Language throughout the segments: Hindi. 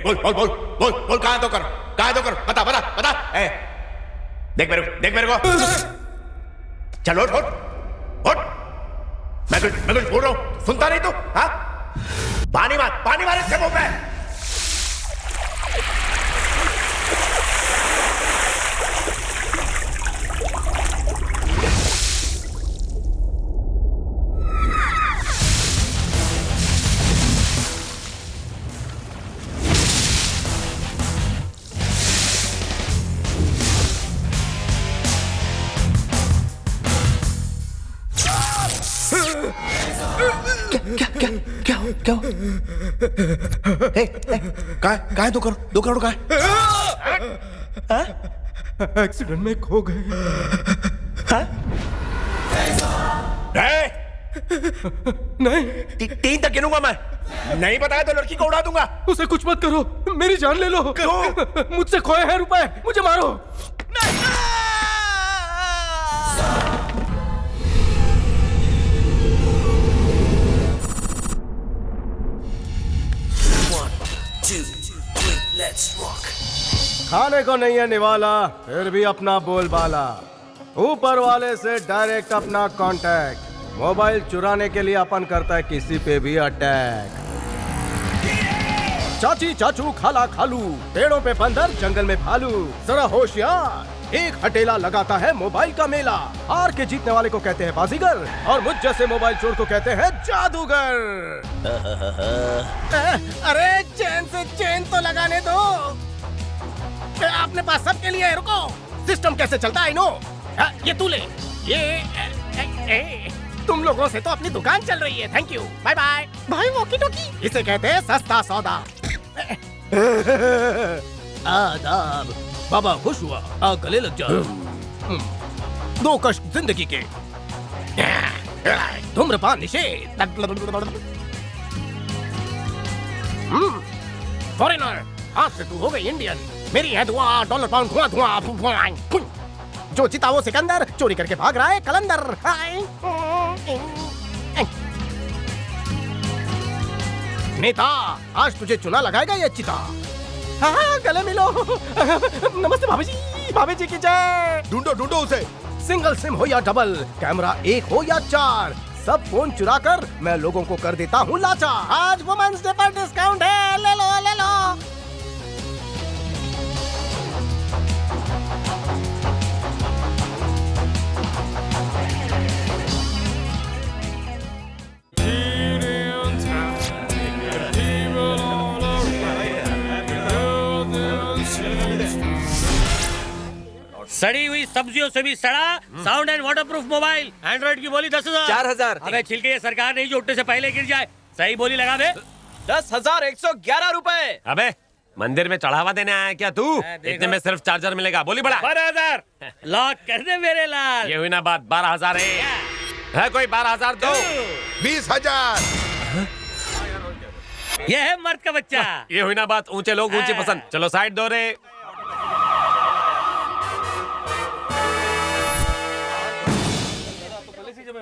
बोल बोल बोल बोल बोल, कहाँ तो कर, बता बता बता। देख मेरे को। चलो उठ। मैं कुछ बोल रहा हूँ, सुनता नहीं तू? हाँ, पानी मार इसके मुंह पे। क्या कहाँ दो करोड़ कहाँ? एक्सीडेंट में खो गए। नहीं, 3 तक गिनूंगा मैं। नहीं बताया तो लड़की को उड़ा दूंगा। उसे कुछ मत करो, मेरी जान ले लो। मुझसे खोए हैं रुपए, मुझे मारो। खाने को नहीं है निवाला, फिर भी अपना बोलबाला। ऊपर वाले से डायरेक्ट अपना कांटेक्ट। मोबाइल चुराने के लिए अपन करता है किसी पे भी अटैक। चाची चाचू खाला खालू, पेड़ों पे बंदर जंगल में भालू। जरा होशियार, एक हटेला लगाता है मोबाइल का मेला। हार के जीतने वाले को कहते हैं बाजीगर, और मुझ जैसे मोबाइल चोर को कहते हैं जादूगर। अरे चैन से चैन तो लगाने दो। अपने पास सबके लिए है, रुको। सिस्टम कैसे चलता है नो? ये तू ले। ये तुम लोगों से तो अपनी दुकान चल रही है। Thank you, bye bye. भाई वॉकी टॉकी, इसे कहते हैं सस्ता सौदा। आदाब बाबा, खुश हुआ, आ गले लग जाओ। 2 कष्ट जिंदगी के, धूम्रपान निषेध। फॉरेनर, आज से तू हो गई इंडियन। मेरी है दुआ, डॉलर पाउंड धुआं। जो चिता वो सिकंदर, चोरी करके भाग रहा है कलंदर। नेता, आज तुझे चुना लगाएगा ये चिता। हाँ, गले मिलो। नमस्ते भाभी जी की जय। ढूंढो उसे। सिंगल सिम हो या डबल, कैमरा 1 हो या 4, सब फोन चुरा कर मैं लोगों को कर देता हूँ लाचार। आज वुमेन्स डे पर डिस्काउंट है, ले लो। सड़ी हुई सब्जियों से भी सड़ा sound and waterproof mobile. Android की बोली 10,000। 4,000। अबे छिलके, ये सरकार नहीं जो उठने से पहले गिर जाए। सही बोली लगा बे। 10,111 रुपए। अबे मंदिर में चढ़ावा देने आया क्या तू? इतने में सिर्फ चार्जर मिलेगा। बोली बड़ा। 12,000 लॉक कर दे मेरे लाल। ये हुई ना बात। 12,000 है कोई? 12,000 दो। 20,000। ये है मर्द का बच्चा। ये हुई ना बात। ऊंचे लोग ऊंची पसंद। चलो साइड दो रे।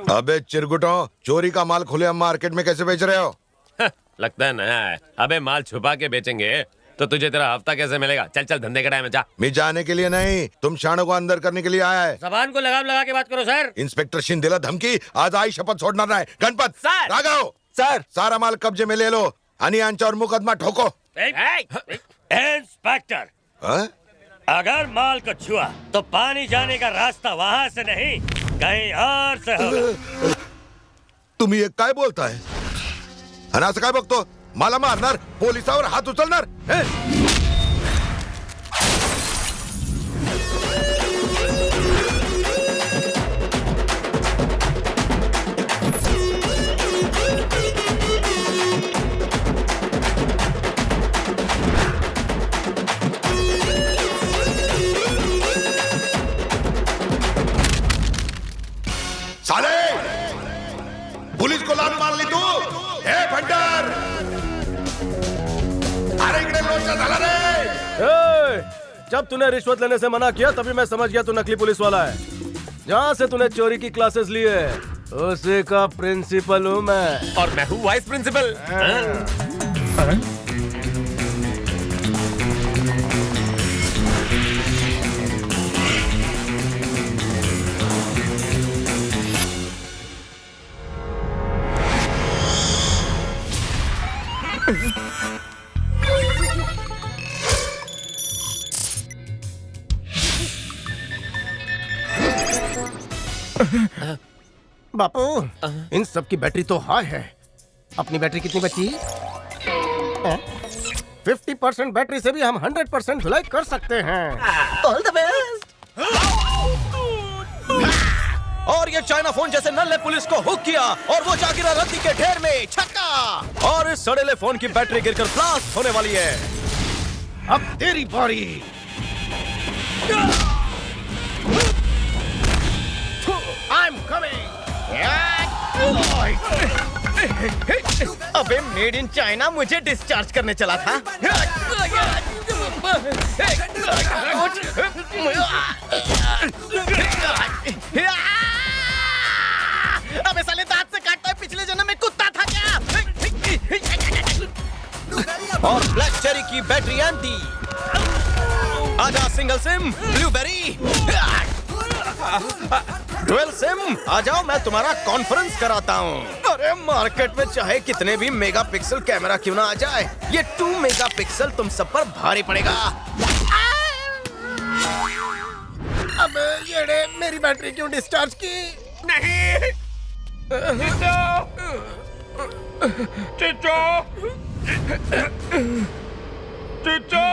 अबे चिरगुटो, चोरी का माल खुले हम मार्केट में कैसे बेच रहे हो? लगता है नया है। अबे माल छुपा के बेचेंगे तो तुझे तेरा हफ्ता कैसे मिलेगा? चल धंधे के टाइम में जा। मैं जाने के लिए नहीं, तुम शानों को अंदर करने के लिए आया है। जबान को लगाम लगा के बात करो सर। इंस्पेक्टर शिंदेला धमकी, आज आई शपथ छोड़ना है। गणपत सर। राघव सर, सारा माल कब्जे में ले लो। अनियांचा और मुकदमा ठोको। इंस्पेक्टर, हाँ? अगर माल को छुआ तो पानी जाने का रास्ता वहाँ से नहीं कहीं और से होगा। तुम्ही एक काय बोलताय? आणि असं काय बघतो? मला मारणार, पोलिसावर हात उचलणार? साले, पुलिस को लात मारली तू? हे भंडार, अरे इकडे लोचा झाला रे। जब तूने रिश्वत लेने से मना किया तभी मैं समझ गया तू नकली पुलिस वाला है। जहाँ से तूने चोरी की क्लासेस ली है उसी का प्रिंसिपल हूँ मैं। और मैं हूँ वाइस प्रिंसिपल। बापू, इन सब की बैटरी तो हाई है। अपनी बैटरी कितनी बची? 50% बैटरी से भी हम 100% धुलाई कर सकते हैं। All the best. और ये चाइना फोन जैसे नल्ले पुलिस को हुक किया और वो जा गिरा रद्दी के ढेर में। छक्का। और इस सड़ेले फोन की बैटरी गिरकर ब्लास्ट होने वाली है। अब तेरी बारी। I'm coming. अबे मेड इन चाइना मुझे डिस्चार्ज करने चला था। अबे साले दांत से काटता है, पिछले जन्म में कुत्ता था क्या? और ब्लैक चेरी की बैटरी एंटी। आजा single SIM blueberry. Dual SIM आ जाओ, मैं तुम्हारा कॉन्फ्रेंस कराता हूँ। अरे मार्केट में चाहे कितने भी मेगापिक्सल कैमरा क्यों ना आ जाए, ये 2 मेगापिक्सल तुम सब पर भारी पड़ेगा। अबे येड़े, मेरी बैटरी क्यों डिस्चार्ज की? नहीं चिचो चिचो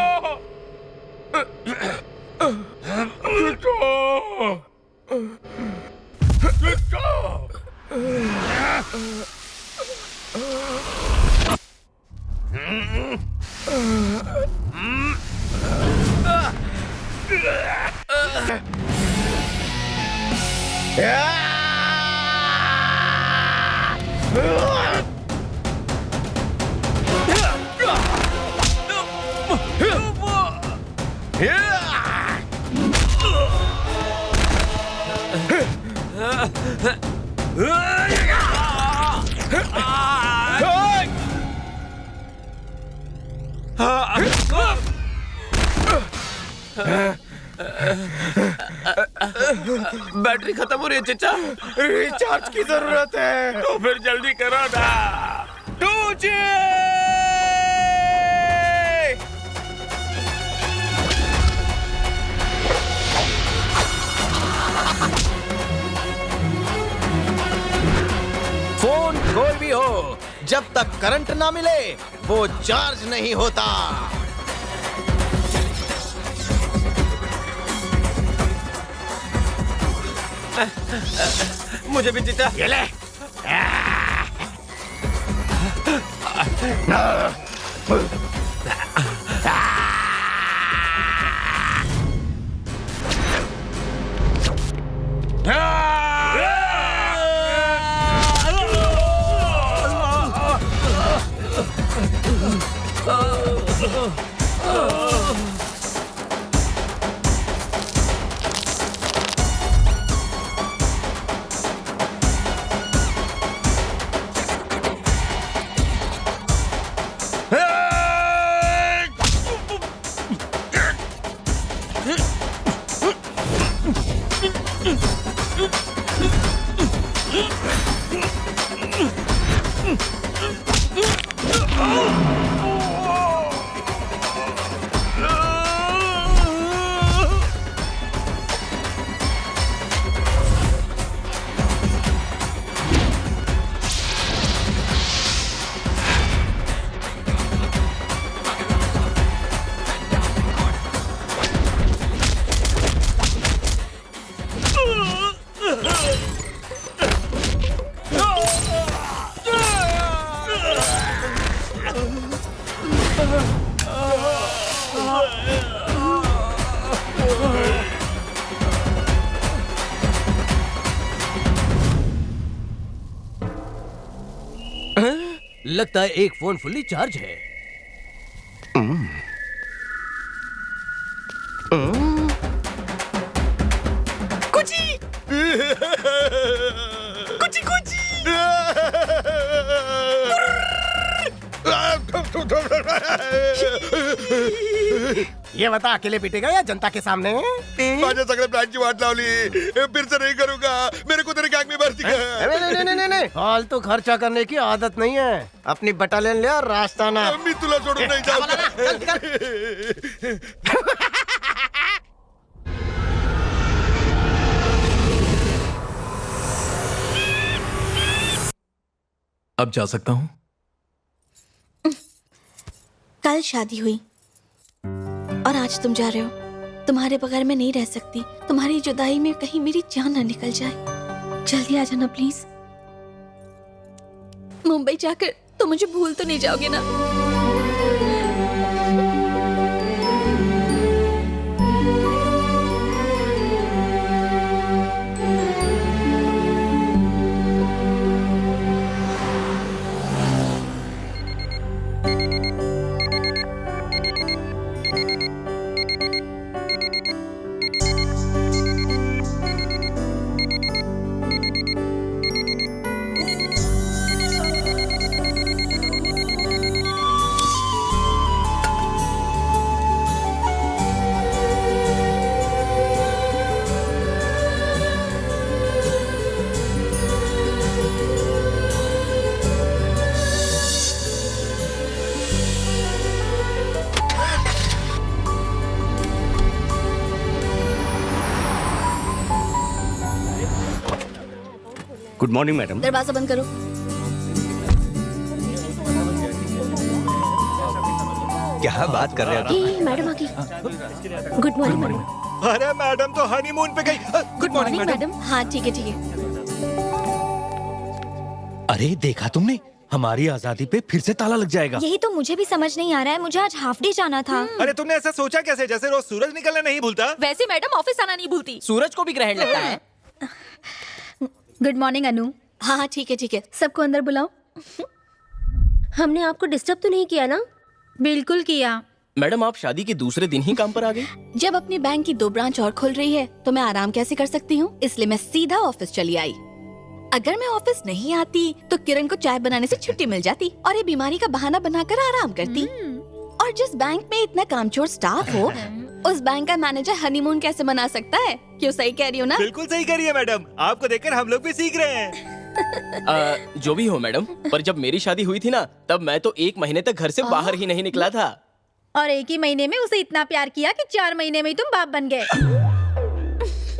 बैटरी खत्म हो रही है चचा। रिचार्ज की जरूरत है। तो फिर जल्दी करो ना। फोन कोई भी हो, जब तक करंट ना मिले वो चार्ज नहीं होता। मुझे भी जीता। ये ले लगता है एक फोन फुल्ली चार्ज है। कुची कुची कुची। ये बता, अकेले पीटेगा या जनता के सामने? माझ्या सगळ्या प्लॅनची वाट लावली, फिर से नहीं करूंगा, मेरे को तेरे गैंग में भर्ती कर। नहीं, फालतू खर्चा करने की आदत नहीं है। अपनी बटालियन ले और रास्ता ना। मी तुला सोडून नाही जाऊ। अब जा सकता हूँ? कल शादी हुई और आज तुम जा रहे हो। तुम्हारे बगैर मैं नहीं रह सकती। तुम्हारी जुदाई में कहीं मेरी जान ना निकल जाए। जल्दी आ जाना प्लीज। मुंबई जाकर तुम मुझे भूल तो नहीं जाओगे ना? Good morning madam. दरवाजा बंद करो। क्या बात कर रहे हो? मैडम आ गई। Good morning madam. अरे मैडम तो हनीमून पे गई। Good morning madam. हाँ ठीक है ठीक है। अरे देखा तुमने, हमारी आजादी पे फिर से ताला लग जाएगा। यही तो मुझे भी समझ नहीं आ रहा है। मुझे आज हाफ डे जाना था। अरे तुमने ऐसा सोचा कैसे? जैसे रोज सूरज निकलना नहीं भूलता। वैसे मैडम ऑफिस आना नहीं भूलती। सूरज को भी ग्रहण लगता है। गुड मॉर्निंग अनु। हाँ हाँ ठीक है सबको अंदर बुलाओ। हमने आपको डिस्टर्ब तो नहीं किया ना? बिल्कुल किया। मैडम आप शादी के दूसरे दिन ही काम पर आ गई। जब अपनी बैंक की 2 ब्रांच और खुल रही है तो मैं आराम कैसे कर सकती हूँ, इसलिए मैं सीधा ऑफिस चली आई। अगर मैं ऑफिस नहीं आती तो किरण को चाय बनाने से छुट्टी मिल जाती और ये बीमारी का बहाना बनाकर आराम करती। और जिस बैंक में इतना कामचोर स्टाफ हो उस बैंक का मैनेजर हनीमून कैसे मना सकता है? क्यों सही कह रही हूँ ना? बिल्कुल सही कह रही है मैडम। आपको देखकर हम लोग भी सीख रहे हैं। जो भी हो मैडम, पर जब मेरी शादी हुई थी ना तब मैं तो 1 महीने तक घर से बाहर ही नहीं निकला था। और 1 ही महीने में उसे इतना प्यार किया कि 4 महीने में ही तुम बाप बन गए।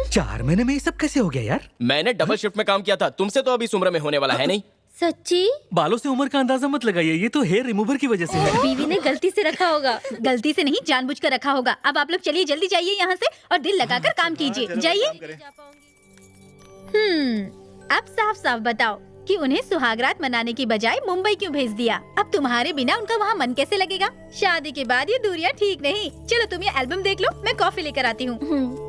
4 महीने में ये सब कैसे हो गया यार? मैंने डबल शिफ्ट में काम किया था। तुमसे तो अभी इस उम्र में होने वाला है नहीं। सच्ची? बालों से उम्र का अंदाजा मत लगाइए, ये तो हेयर रिमूवर की वजह से है। बीवी ने गलती से रखा होगा। गलती से नहीं, जानबूझकर रखा होगा। अब आप लोग चलिए, जल्दी जाइए यहाँ से और दिल लगाकर काम कीजिए। जाइए। अब साफ साफ बताओ कि उन्हें सुहागरात मनाने की बजाय मुंबई क्यों भेज दिया? अब तुम्हारे बिना उनका वहाँ मन कैसे लगेगा? शादी के बाद ये दूरियां ठीक नहीं। चलो तुम ये एल्बम देख लो, मैं कॉफी लेकर आती हूँ।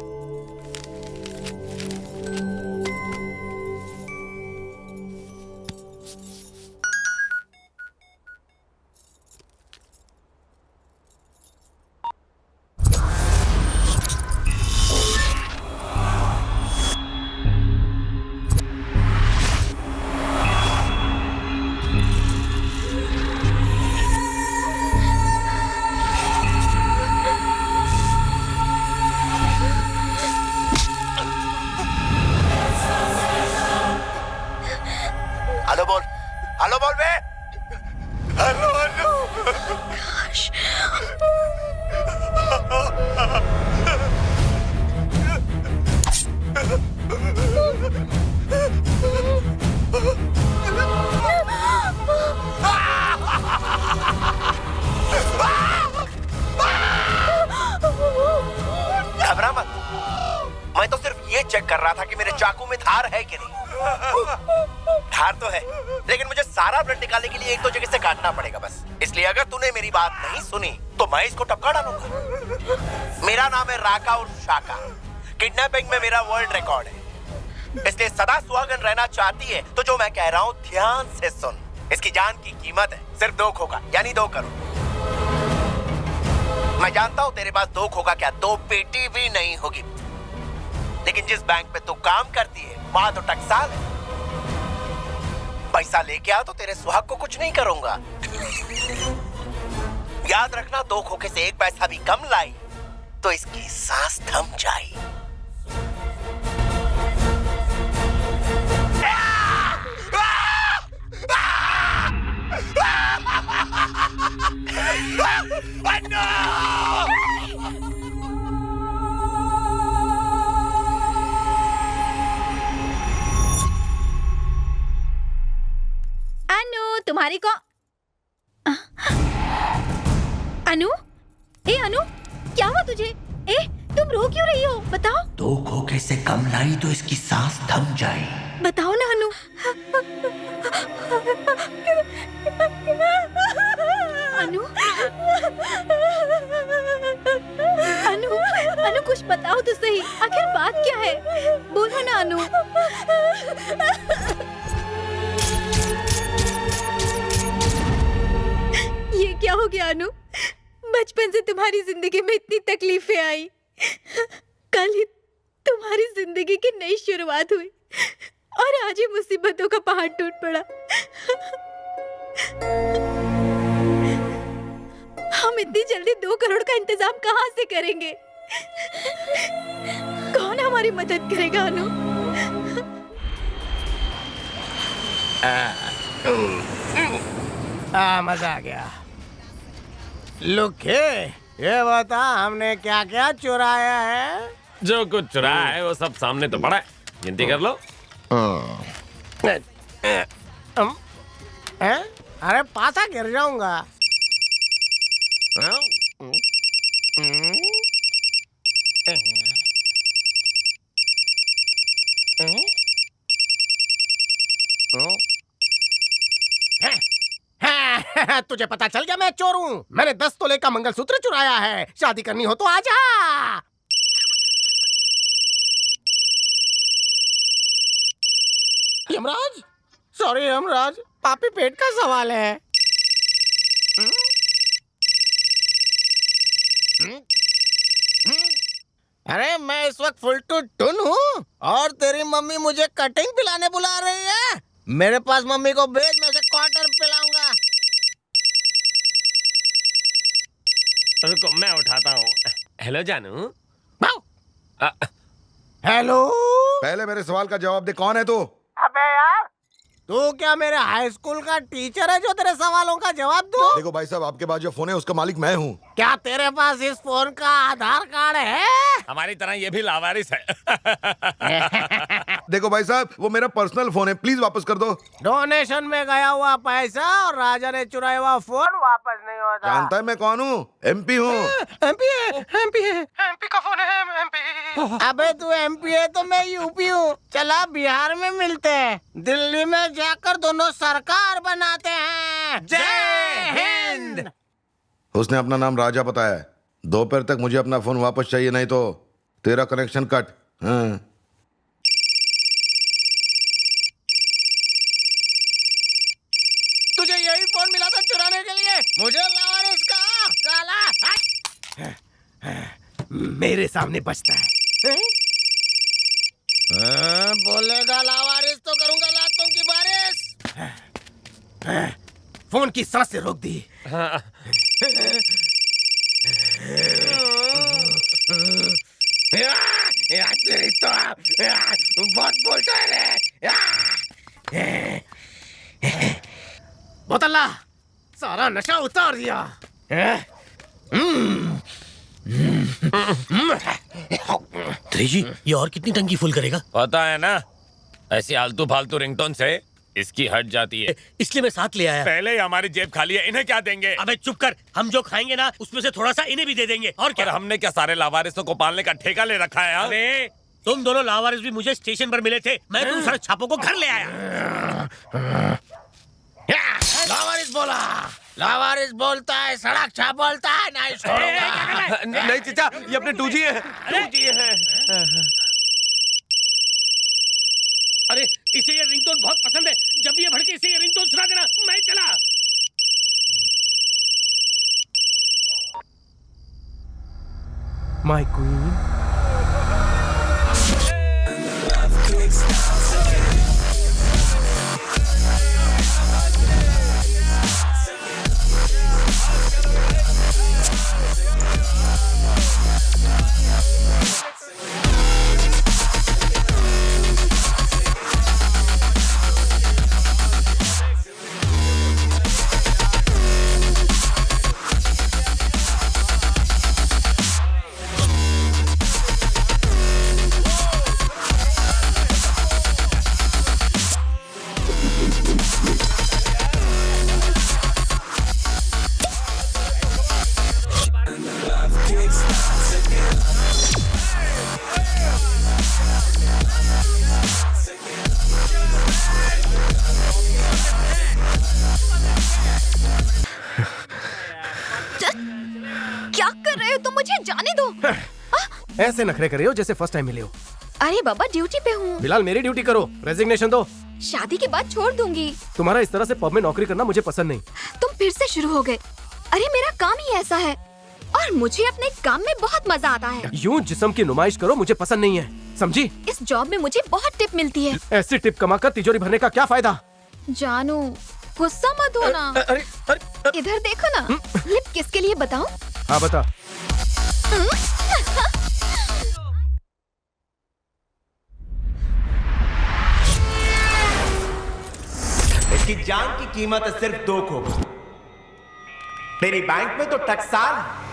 हेलो बोल बे। Hello hello. घबरा मत, मैं तो सिर्फ ये चेक कर रहा था कि मेरे चाकू में धार है कि नहीं। धार तो है, लेकिन मुझे सारा ब्लड निकालने के लिए एक 2 जगह से काटना पड़ेगा बस। इसलिए अगर तूने मेरी बात नहीं सुनी तो मैं इसको टपका डालूंगा। मेरा नाम है राका और शाका। किडनैपिंग में मेरा वर्ल्ड रिकॉर्ड है। इसलिए सदा सुहागन रहना चाहती है तो जो मैं कह रहा हूँ ध्यान से सुन। इसकी जान की कीमत है सिर्फ 2 खोखा, यानी 2 करोड़। मैं जानता हूँ तेरे पास 2 खोखा क्या 2 पेटी भी नहीं होगी, लेकिन जिस बैंक में तू काम करती है वहां तो टकसाल है। पैसा लेके आ तो तेरे सुहाग को कुछ नहीं करूंगा। याद रखना, 2 खोखे से 1 पैसा भी कम लाई तो इसकी सांस थम जाए। अनु तुम्हारी को अनु, ए अनु, क्या हुआ तुझे? ए, तुम रो क्यों रही हो? बताओ। 2 खोखे से कम लाई तो इसकी सांस थम जाए। बताओ ना अनु। अनु, अनु, अनु कुछ बताओ तो सही, आखिर बात क्या है? बोलो ना अनु। ये क्या हो गया अनु? बचपन से तुम्हारी जिंदगी में इतनी तकलीफें आई, कल ही तुम्हारी जिंदगी की नई शुरुआत हुई और आज ही मुसीबतों का पहाड़ टूट पड़ा। हम इतनी जल्दी 2 करोड़ का इंतजाम कहाँ से करेंगे? कौन हमारी मदद करेगा अनु? मजा आ गया। लुके, ये बता हमने क्या क्या चुराया है? जो कुछ चुराया है वो सब सामने तो पड़ा है, गिनती कर लो। अरे पासा गिर जाऊंगा। तुझे पता चल गया मैं चोर हूँ। मैंने 10 तोले का मंगलसूत्र चुराया है। शादी करनी हो तो आजा। यमराज, सॉरी यमराज, पापी पेट का सवाल है। अरे मैं इस वक्त फुल टू टून हूँ और तेरी मम्मी मुझे कटिंग पिलाने बुला रही है। मेरे पास मम्मी को भेज, मैं उसे क्वार्टर पिलाऊंगा। रुको मैं उठाता हूँ। हेलो जानू। हेलो। पहले मेरे सवाल का जवाब दे, कौन है तू? अबे यार, तू क्या मेरे हाई स्कूल का टीचर है जो तेरे सवालों का जवाब दूं? देखो भाई साहब, आपके पास जो फोन है उसका मालिक मैं हूँ। क्या तेरे पास इस फोन का आधार कार्ड है? हमारी तरह ये भी लावारिस है। देखो भाई साहब, वो मेरा पर्सनल फोन है, प्लीज वापस कर दो। डोनेशन में गया हुआ पैसा और राजा ने चुराया हुआ फोन वापस नहीं होता। जानता है मैं कौन हूँ? MP हूँ। MP का फोन है। MP। अबे तू MP है तो मैं UP हूँ। चला बिहार में मिलते हैं, दिल्ली में जाकर दोनों सरकार बनाते हैं। जय हिंद। उसने अपना नाम राजा बताया है। दोपहर तक मुझे अपना फोन वापस चाहिए, नहीं तो तेरा कनेक्शन कट। हाँ। तुझे यही फोन मिला था चुराने के लिए? मुझे लावारिस का साला मेरे सामने बचता है। बोलेगा लावारिस तो करूंगा लातों की बारिश। फोन की सांस से रोक दी। तेरी तो बहुत बोलता है रे। बोतला, सारा नशा उतार दिया। जी, ये और कितनी टंकी फुल करेगा? पता है ना, ऐसी आलतू फालतू रिंगटोन से इसकी हट जाती है, इसलिए मैं साथ ले आया। पहले ही हमारी जेब खाली है, इन्हें क्या देंगे? अबे चुप कर, हम जो खाएंगे ना उसमें से थोड़ा सा इन्हें भी दे देंगे। और क्या? हमने क्या सारे लावारिसों को पालने का ठेका ले रखा है? अबे तुम दोनों लावारिस भी मुझे स्टेशन पर मिले थे, मैं तुम सारे छापों को घर ले आया। लावारिस बोला, लावारिस बोलता है, सड़क छाप बोलता है, नहीं छोड़ूंगा। नहीं चचा, ये अपने 2G है। 2G है। अरे इसे ये रिंगटोन बहुत पसंद है, जब ये भड़के इसे ये रिंगटोन सुना देना। मैं चला। My queen. ऐसे नखरे कर रही हो जैसे फर्स्ट टाइम मिले हो। अरे बाबा ड्यूटी पे हूँ। फिलहाल मेरी ड्यूटी करो, रेजिग्नेशन दो। शादी के बाद छोड़ दूंगी। तुम्हारा इस तरह से पब में नौकरी करना मुझे पसंद नहीं। तुम फिर से शुरू हो गए। अरे मेरा काम ही ऐसा है और मुझे अपने काम में बहुत मजा आता है। यूं जिस्म की नुमाइश करो मुझे पसंद नहीं है, समझी? इस जॉब में मुझे बहुत टिप मिलती है। ऐसी टिप कमाकर तिजोरी भरने का क्या फायदा? जानू गुस्सा मत होना। अरे इधर देखो ना, लिप किसके लिए बताऊं? हाँ बता। इसकी जान की कीमत सिर्फ 2 कोबरा। तेरी बैंक में तो टकसाल है।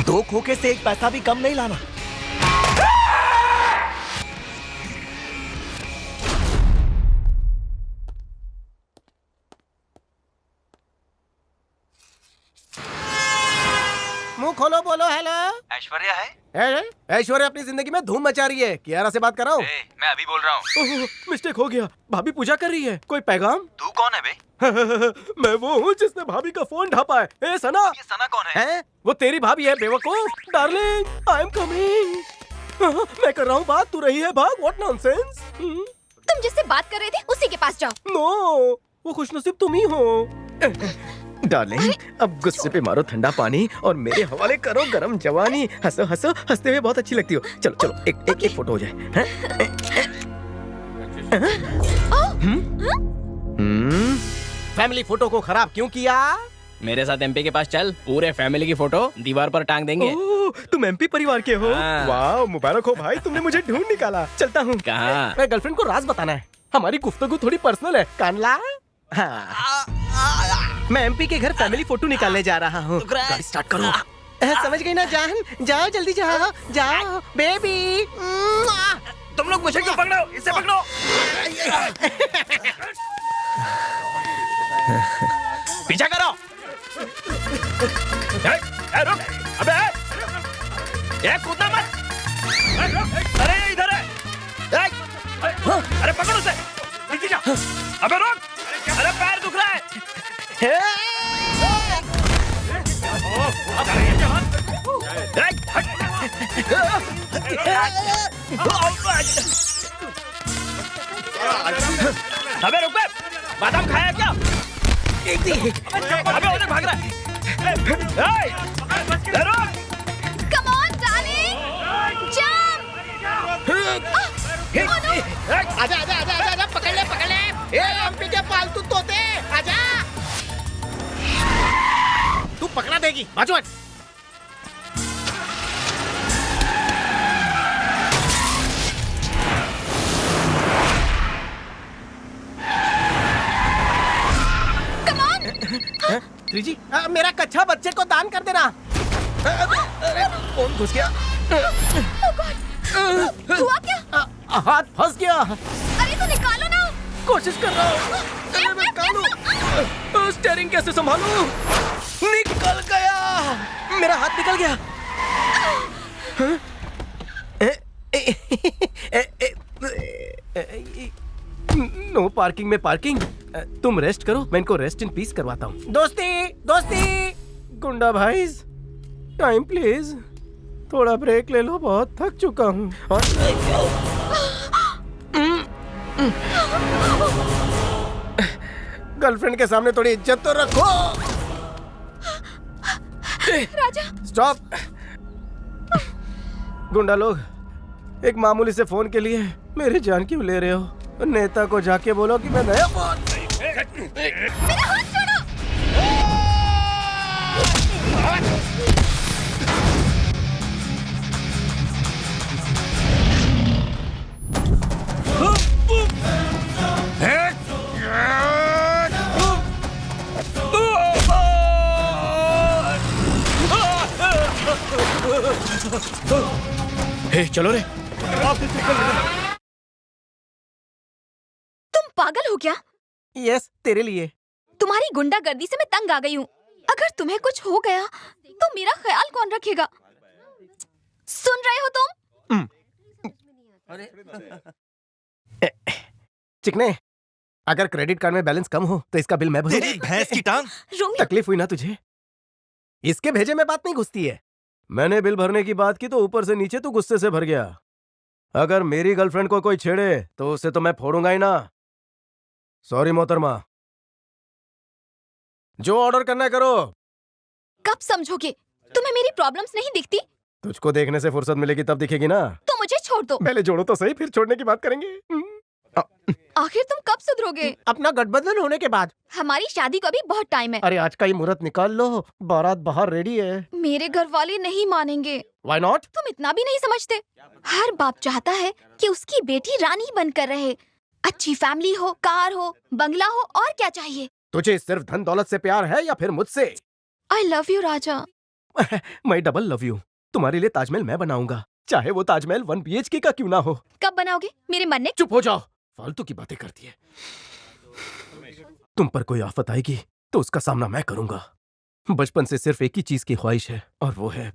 दो खोखे से एक पैसा भी कम नहीं लाना। मुंह खोलो, बोलो हेलो। ऐश्वर्या है? ऐश्वर्या अपनी जिंदगी में धूम मचा रही है। कियारा से बात कर रहा हूँ। मैं अभी बोल रहा हूँ। मिस्टेक हो गया। भाभी पूजा कर रही है। कोई पैगाम? तू कौन है बे? मैं वो हूँ जिसने भाभी का फोन ढापा है। ए सना। ये सना कौन है? वो तेरी भाभी है बेवकूफ। Darling I am coming. मैं कर रहा हूँ बात, तू रही है भाग। What nonsense. तुम जिससे बात कर रहे थे उसी के पास जाओ। नो, वो खुशनसीब तुम ही हो। डार्लिंग अब गुस्से पे मारो ठंडा पानी और मेरे हवाले करो गरम जवानी। हंसो हंसो, हंसते हुए बहुत अच्छी लगती हो। चलो चलो एक फोटो हो जाए। फैमिली फोटो को खराब क्यों किया? मेरे साथ एमपी के पास चल, पूरे फैमिली की फोटो दीवार पर टांग देंगे। तुम एमपी परिवार के हो? हाँ। वाह मुबारक हो भाई, तुमने मुझे ढूंढ निकाला। चलता हूँ। कहाँ? मैं गर्लफ्रेंड को राज बताना है। हमारी गुफ्तगू थोड़ी पर्सनल है। कानला हाँ। मैं एमपी के घर फैमिली फोटो निकालने जा रहा हूँ। गाड़ी स्टार्ट करो। समझ गई ना जान? जाओ जल्दी जाओ जाओ बेबी। तुम लोग मुझे क्यों पकड़ो? इसे पकड़ो। पीछा करो। रुक। अबे ये कूदना मत। अरे इधर है। अरे पकड़ उसे। नीचे जा। अबे रुक। अरे पैर दुख रहा है। अबे रुक बे। बादाम खाया क्या? अबे उधर भाग रहा है। रुक। Come on, darling. Jump. आजा आजा आजा आजा, पकड़ ले। ए एमपी के पालतू तोते, आजा। तू पकड़ा देगी, बाजू हट। त्रिजी, मेरा कच्चा बच्चे को दान कर देना। अरे कौन घुस गया? हुआ क्या? हाथ फंस गया। अरे तो निकालो ना। कोशिश कर रहा हूँ। अरे मैं निकालूं। स्टीयरिंग कैसे संभालूं? निकल गया। मेरा हाथ निकल गया। नो पार्किंग में पार्किंग। तुम रेस्ट करो, मैं इनको रेस्ट इन पीस करवाता हूँ। दोस्ती गुंडा भाई, टाइम प्लीज। थोड़ा ब्रेक ले लो, बहुत थक चुका हूँ। गर्लफ्रेंड के सामने थोड़ी इज्जत तो रखो। राजा स्टॉप। गुंडा लोग, एक मामूली से फोन के लिए मेरी जान क्यों ले रहे हो? नेता को जाके बोलो कि मैं नया फोन। मेरा हाथ छोड़ो। हे चलो रे। पागल हो क्या? यस, तेरे लिए। तुम्हारी गुंडागर्दी से मैं तंग आ गई हूँ। अगर तुम्हें कुछ हो गया तो मेरा ख्याल कौन रखेगा? सुन रहे हो तुम? चिकने, अगर क्रेडिट कार्ड में बैलेंस कम हो तो इसका बिल मैं भरूंगा। तेरी भैंस की टांग। रोमियो, तकलीफ हुई ना तुझे? इसके भेजे में बात नहीं घुसती है। मैंने बिल भरने की बात की तो ऊपर से नीचे तू गुस्से से भर गया। अगर मेरी गर्लफ्रेंड को कोई छेड़े तो उसे तो मैं फोड़ूंगा ही ना। सॉरी मोहतरमा। जो ऑर्डर करना है करो। कब समझोगे? तुम्हें मेरी प्रॉब्लम्स नहीं दिखती? तुझको देखने से फुर्सत मिलेगी तब दिखेगी ना। तो मुझे छोड़ दो। पहले जोड़ो तो सही, फिर छोड़ने की बात करेंगे। आखिर तुम कब सुधरोगे? अपना गठबंधन होने के बाद। हमारी शादी को अभी बहुत टाइम है। अरे आज का ही मुहूर्त निकाल लो, बारात बाहर रेडी है। मेरे घर वाले नहीं मानेंगे। Why not? तुम इतना भी नहीं समझते। हर बाप चाहता है कि उसकी बेटी रानी बनकर रहे। अच्छी फैमिली हो, कार हो, बंगला हो, और क्या चाहिए? तुझे सिर्फ धन दौलत से प्यार है या फिर मुझसे? आई लव यू राजा। मैं डबल लव यू। तुम्हारे लिए ताजमहल मैं बनाऊंगा, चाहे वो ताजमहल 1 BHK का क्यों ना हो। कब बनाओगे? मेरे मरने। चुप हो जाओ, फालतू की बातें करती है। तुम पर कोई आफत आएगी तो उसका सामना मैं करूंगा। बचपन से सिर्फ एक ही चीज की ख्वाहिश है, और वो है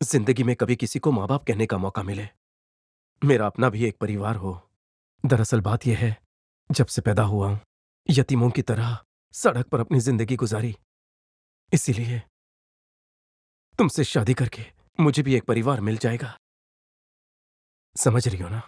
जिंदगी में कभी किसी को माँ बाप कहने का मौका मिले। मेरा अपना भी एक परिवार हो। दरअसल बात यह है, जब से पैदा हुआ हूं यतीमों की तरह सड़क पर अपनी जिंदगी गुजारी। इसीलिए तुमसे शादी करके मुझे भी एक परिवार मिल जाएगा। समझ रही हो ना?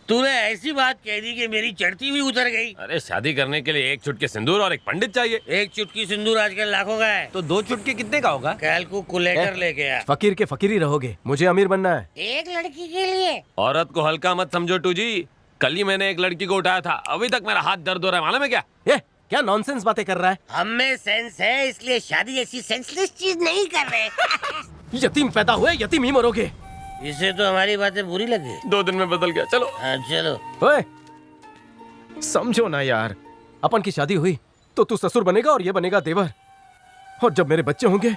तूने ऐसी बात कह दी कि मेरी चढ़ती हुई उतर गई। अरे शादी करने के लिए एक चुटकी सिंदूर और एक पंडित चाहिए। एक चुटकी सिंदूर आजकल लाखों का है। तो 2 चुटके कितने का होगा? कैलकुलेटर लेके आ। फकीर के फकीर ही रहोगे, मुझे अमीर बनना है। एक लड़की के लिए? औरत को हल्का मत समझो टू जी। कल ही मैंने एक लड़की को उठाया था, अभी तक मेरा हाथ दर्द हो रहा है, मालूम है क्या? क्या नॉनसेंस बातें कर रहा है? हमें सेंस है, इसलिए शादी ऐसी सेंसलेस चीज नहीं कर रहे। यतीम पैदा हुए यतीम ही मरोगे। इसे तो हमारी बातें बुरी लगी। 2 दिन में बदल गया। चलो चलो। ओए, समझो ना यार, अपन की शादी हुई तो तू ससुर बनेगा और ये बनेगा देवर। और जब मेरे बच्चे होंगे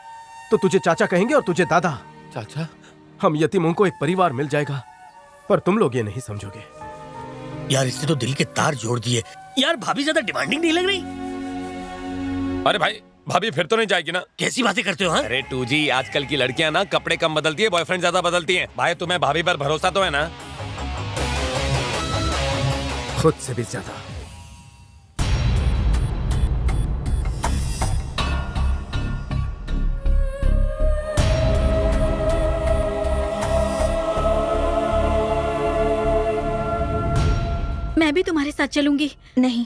तो तुझे चाचा कहेंगे और तुझे दादा। चाचा? हम यतीमों को एक परिवार मिल जाएगा, पर तुम लोग ये नहीं समझोगे। यार इसने तो दिल के तार जोड़ दिए। यार भाभी ज्यादा डिमांडिंग नहीं लग रही? अरे भाई, भाभी फिर तो नहीं जाएगी ना? कैसी बातें करते हो? हाँ? अरे टू जी, आजकल की लड़कियां ना कपड़े कम बदलती है, बॉयफ्रेंड ज्यादा बदलती हैं। भाई तुम्हें भाभी पर भरोसा तो है ना? खुद से भी ज्यादा। मैं भी तुम्हारे साथ चलूंगी। नहीं,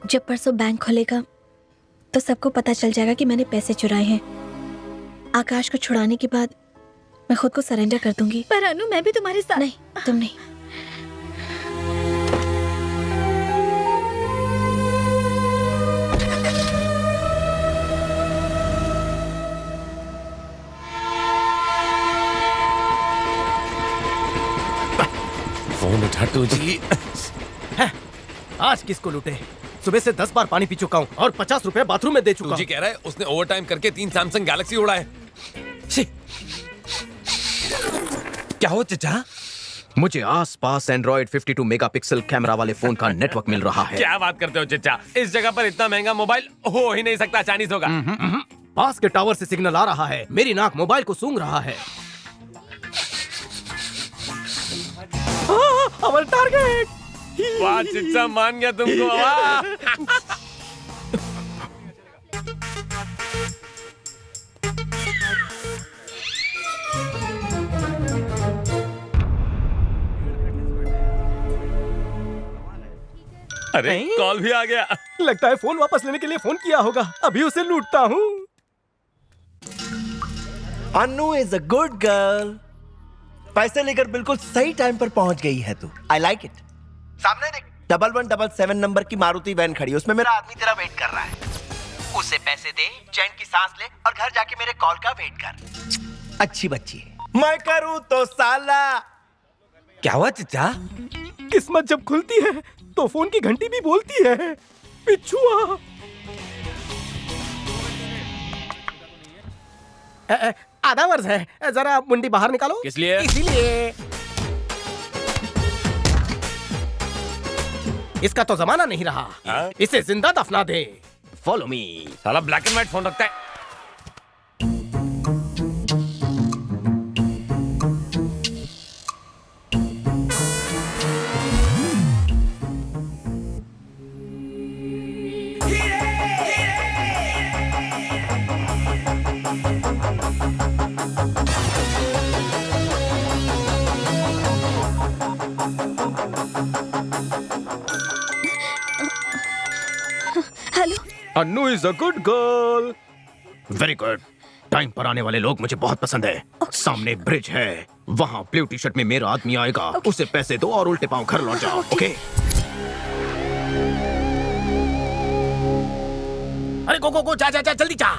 जब परसों बैंक खुलेगा तो सबको पता चल जाएगा कि मैंने पैसे चुराए हैं। आकाश को छुड़ाने के बाद मैं खुद को सरेंडर कर दूंगी। पर अनु, मैं भी तुम्हारे साथ। नहीं, तुम नहीं। फोन उठा टू जी। आज किसको लूटे? सुबह से 10 बार पानी पी चुका हूँ और 50 रुपए बाथरूम में दे चुका हूँ। टू जी कह रहा है उसने ओवर टाइम करके 3 सैमसंग गैलेक्सी उड़ाए। क्या हो चचा? मुझे आसपास एंड्रॉइड 52 मेगापिक्सल कैमरा वाले फोन का नेटवर्क मिल रहा है। क्या बात करते हो चचा? इस जगह पर इतना महंगा मोबाइल हो ही नहीं सकता, चाइनीज होगा। पास के टावर से सिग्नल आ रहा है, मेरी नाक मोबाइल को सूंघ रहा है। अवर टारगेट। वाह चिच्चा, मान गया तुमको। वाह। अरे कॉल भी आ गया। लगता है फोन वापस लेने के लिए फोन किया होगा। अभी उसे लूटता हूँ। अनु इज अ गुड गर्ल। पैसे लेकर बिल्कुल सही टाइम पर पहुंच गई है तू। I like it. सामने देख, 1177 नंबर की मारुति वैन खड़ी है, उसमें मेरा आदमी तेरा वेट कर रहा है। उसे पैसे दे, चैन की सांस ले और घर जाके मेरे कॉल का वेट कर। अच्छी बच्ची है। मैं करूं तो साला। क्या हुआ चचा? किस्मत जब खुलती है तो फोन की घंटी भी बोलती है। पिछुआ। आधा वर्ष है, जरा मुंडी बाहर निकालो। किस लिए? इसीलिए। इसका तो जमाना नहीं रहा, इसे जिंदा दफना दे। Follow me. साला ब्लैक एंड व्हाइट फोन रखता है। Hello. Annu is a good girl. Very good. Time पर आने वाले लोग मुझे बहुत पसंद है। सामने ब्रिज है, वहाँ ब्लू टी शर्ट में मेरा आदमी आएगा। उसे पैसे दो और उल्टे पांव घर लौट जाओ। ओके? अरे गो गो गो, जा जा जा, जल्दी जा।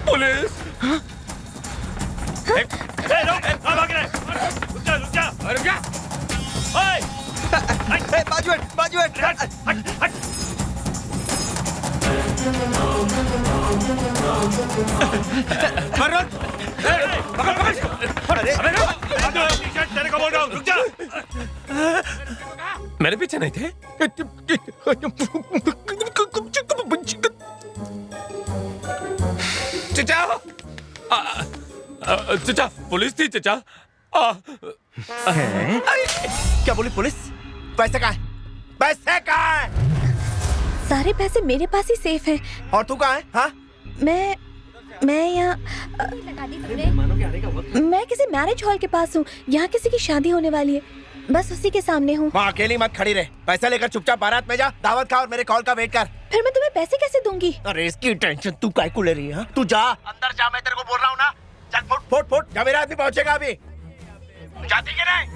पुलिस! भाग रहे! रुक जा, रुक जा! रुक जा! ओए! बाजू हट, बाजू हट। हट, हट! मरो! पकड़, पकड़! अरे, टी-शर्ट तेरे को बोल रहा हूँ, रुक जा! मेरे पीछे नहीं थे? चचा! चचा, पुलिस थी चचा। क्या बोली पुलिस? पैसे कहाँ है? पैसे कहाँ है? सारे पैसे मेरे पास ही सेफ है। और तू कहाँ है? हाँ? मैं यहाँ मैं किसी मैरिज हॉल के पास हूँ। यहाँ किसी की शादी होने वाली है, बस उसी के सामने हूँ। वहाँ अकेली मत खड़ी रहे। पैसा लेकर चुपचाप बारात में जा, दावत खा और मेरे कॉल का वेट कर। फिर मैं तुम्हें पैसे कैसे दूंगी? अरे इसकी टेंशन तू काय को ले रही है? तू जा अंदर जा, मैं तेरे को बोल रहा हूँ ना। चल फुट फुट फुट, जा, मेरा आदमी पहुंचेगा अभी। जाती कि नहीं?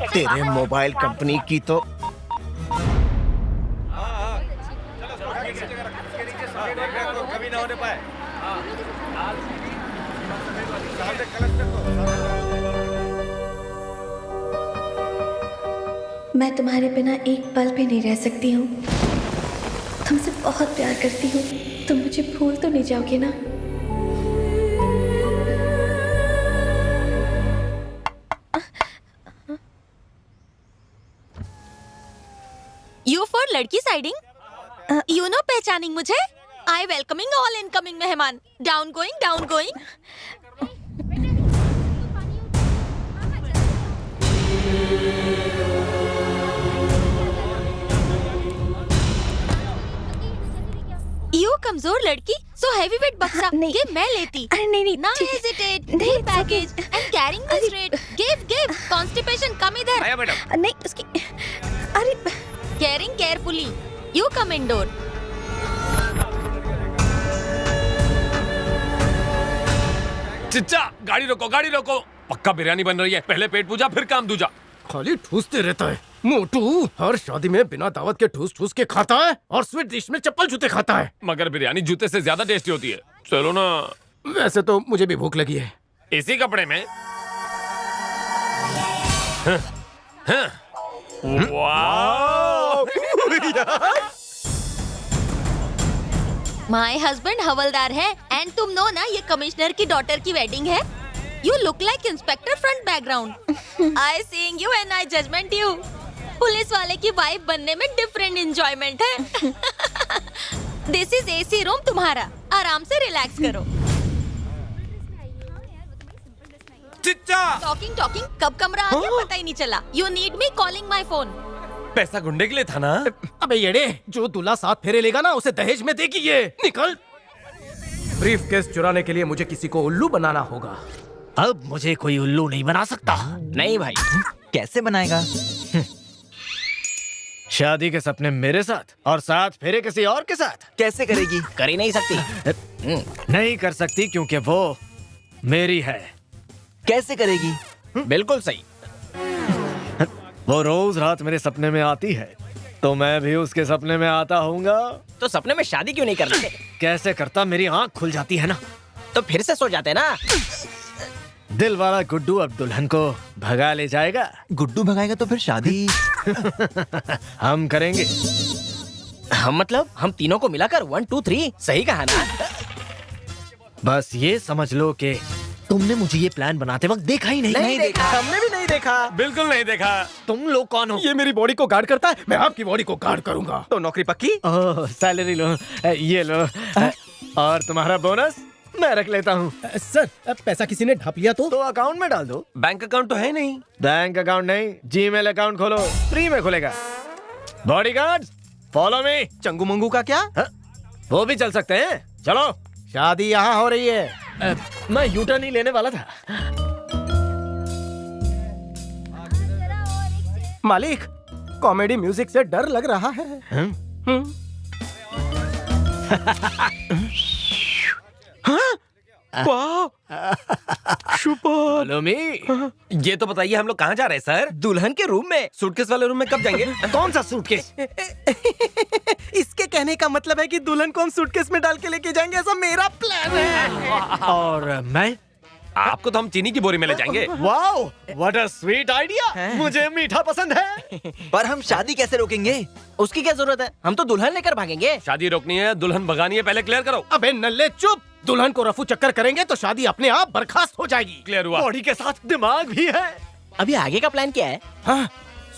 तेरे मोबाइल कंपनी की तो कभी ना होने पाए। मैं तुम्हारे बिना एक पल भी नहीं रह सकती हूँ। तुमसे बहुत प्यार करती हूँ। तुम मुझे भूल तो नहीं जाओगे ना? यू फॉर लड़की साइडिंग, यू नो पहचानिंग मुझे। आई वेलकमिंग ऑल इनकमिंग मेहमान। Down going, down going. You कमजोर लड़की, सो हैवी वेट बक्सा ये मैं लेती। अरे नहीं ना हेजिटेट, नहीं package and carrying this rate. Give constipation, come इधर। आया मैडम। नहीं उसकी, अरे carrying carefully, you come indoor. चिच्चा, गाड़ी रोको, गाड़ी रोको। पक्का बिरयानी बन रही है, पहले पेट पूजा फिर काम दूजा। खाली ठूसते रहता है मोटू। हर शादी में बिना दावत के ठूस ठूस के खाता है और स्वीट डिश में चप्पल जूते खाता है। मगर बिरयानी जूते से ज्यादा टेस्टी होती है। चलो ना। वैसे तो मुझे भी भूख लगी है। इसी कपड़े में? वाओ! माय हस्बैंड हवलदार है एंड तुम नो ना ये कमिश्नर की डॉटर की वेडिंग है। You look like inspector front background. I seeing you and I judgement you. Police वाले की वाइफ बनने में डिफरेंट एंजॉयमेंट है। दिस इज एसी रूम तुम्हारा, आराम से रिलैक्स करो। चिच्चा टॉकिंग टॉकिंग कब कमरा आ गया पता ही नहीं चला। You need me calling my phone. पैसा गुंडे के लिए था ना। अबे येड़े, जो दूल्हा 7 फेरे लेगा ना उसे दहेज में देगी ये। निकल। ब्रीफ केस चुराने के लिए मुझे किसी को उल्लू बनाना होगा। अब मुझे कोई उल्लू नहीं बना सकता। नहीं भाई। कैसे बनाएगा? शादी के सपने मेरे साथ और 7 फेरे किसी और के साथ कैसे करेगी? कर ही नहीं सकती। नहीं कर सकती क्योंकि वो मेरी है। कैसे करेगी? बिल्कुल सही। वो रोज रात मेरे सपने में आती है तो मैं भी उसके सपने में आता हूँगा। तो सपने में शादी क्यों नहीं करते? कैसे करता, मेरी आँख खुल जाती है ना। तो फिर से सो जाते ना। दिल वाला गुड्डू अब दुल्हन को भगा ले जाएगा। गुड्डू भगाएगा तो फिर शादी हम करेंगे। हम मतलब हम तीनों को मिलाकर 1 2 3 सही कहा ना। बस ये समझ लो कि तुमने मुझे ये प्लान बनाते वक्त देखा ही नहीं। नहीं देखा, हमने भी नहीं देखा। बिल्कुल नहीं देखा। तुम लोग कौन हो? ये मेरी बॉडी को गार्ड करता है, मैं आपकी बॉडी को गार्ड करूंगा। तो नौकरी पक्की? ओह, सैलरी लो, ये लो, और तुम्हारा बोनस मैं रख लेता हूँ। सर, पैसा किसी ने ढप लिया तो अकाउंट में डाल दो। बैंक अकाउंट तो है नहीं। बैंक अकाउंट नहीं, जीमेल अकाउंट खोलो, फ्री में खुलेगा। Bodyguard, follow me. चंगू मंगू का क्या? वो भी चल सकते हैं, चलो। शादी यहाँ हो रही है। मैं यूटर्न ही लेने वाला था। मालिक, कॉमेडी म्यूजिक से डर लग रहा है। Follow me. ये तो बताइए हम लोग कहाँ जा रहे हैं सर? दुल्हन के रूम में। सूटकेस वाले रूम में कब जाएंगे? कौन सा सूटकेस? इसके कहने का मतलब है कि दुल्हन को हम सूटकेस में डाल के लेके जाएंगे, ऐसा मेरा प्लान है। और मैं? आपको तो हम चीनी की बोरी में ले जाएंगे। Wow, what a sweet idea. मुझे मीठा पसंद है। पर हम शादी कैसे रोकेंगे? उसकी क्या जरूरत है, हम तो दुल्हन लेकर भागेंगे। शादी रोकनी है, दुल्हन भगानी है, पहले क्लियर करो। अबे नल्ले चुप। दुल्हन को रफू चक्कर करेंगे तो शादी अपने आप बर्खास्त हो जाएगी। क्लियर हुआ। बॉडी के साथ दिमाग भी है। अभी आगे का प्लान क्या है? हाँ,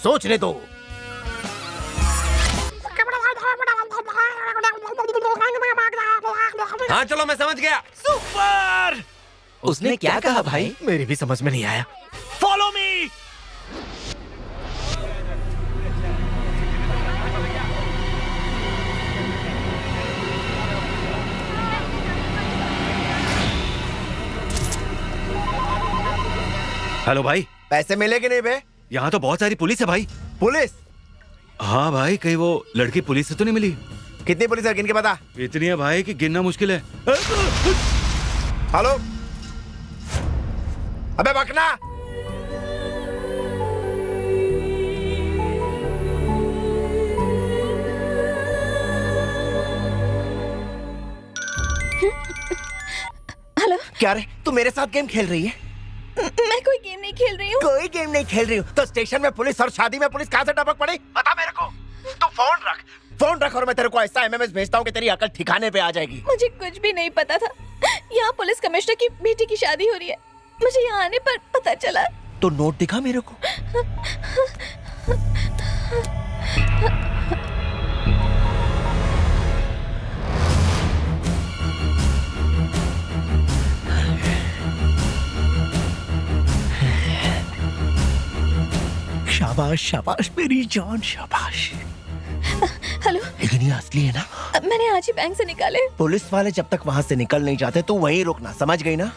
सोचने दो। हाँ चलो, मैं समझ गया। सुपर। उसने क्या कहा भाई? मेरी भी समझ में नहीं आया। Follow me. हेलो भाई, पैसे मिले कि नहीं बे? यहाँ तो बहुत सारी पुलिस है भाई। पुलिस? हाँ भाई, कहीं वो लड़की पुलिस से तो नहीं मिली? कितनी पुलिस है, गिन के बता। इतनी है भाई कि गिनना मुश्किल है। हेलो, अबे बकना। हेलो। क्या रे, तू मेरे साथ गेम खेल रही है? मैं कोई गेम नहीं खेल रही हूँ। कोई गेम नहीं खेल रही हूँ तो स्टेशन में पुलिस और शादी में पुलिस कहाँ से टपक पड़ी? बता मेरे को। तू फोन रख और मैं तेरे को ऐसा एमएमएस भेजता हूँ कि तेरी अकल ठिकाने पे आ जाएगी। मुझे कुछ भी नहीं पता था। यहाँ पुलिस कमिश्नर की बेटी की शादी हो रही है, मुझे यहाँ आने पर पता चला। तो नोट दिखा मेरे को। शाबाश शाबाश मेरी जान, शाबाश। हेलो। लेकिन ये असली है ना? मैंने आज ही बैंक से निकाले। पुलिस वाले जब तक वहाँ से निकल नहीं जाते तो वहीं रुकना, समझ गई ना?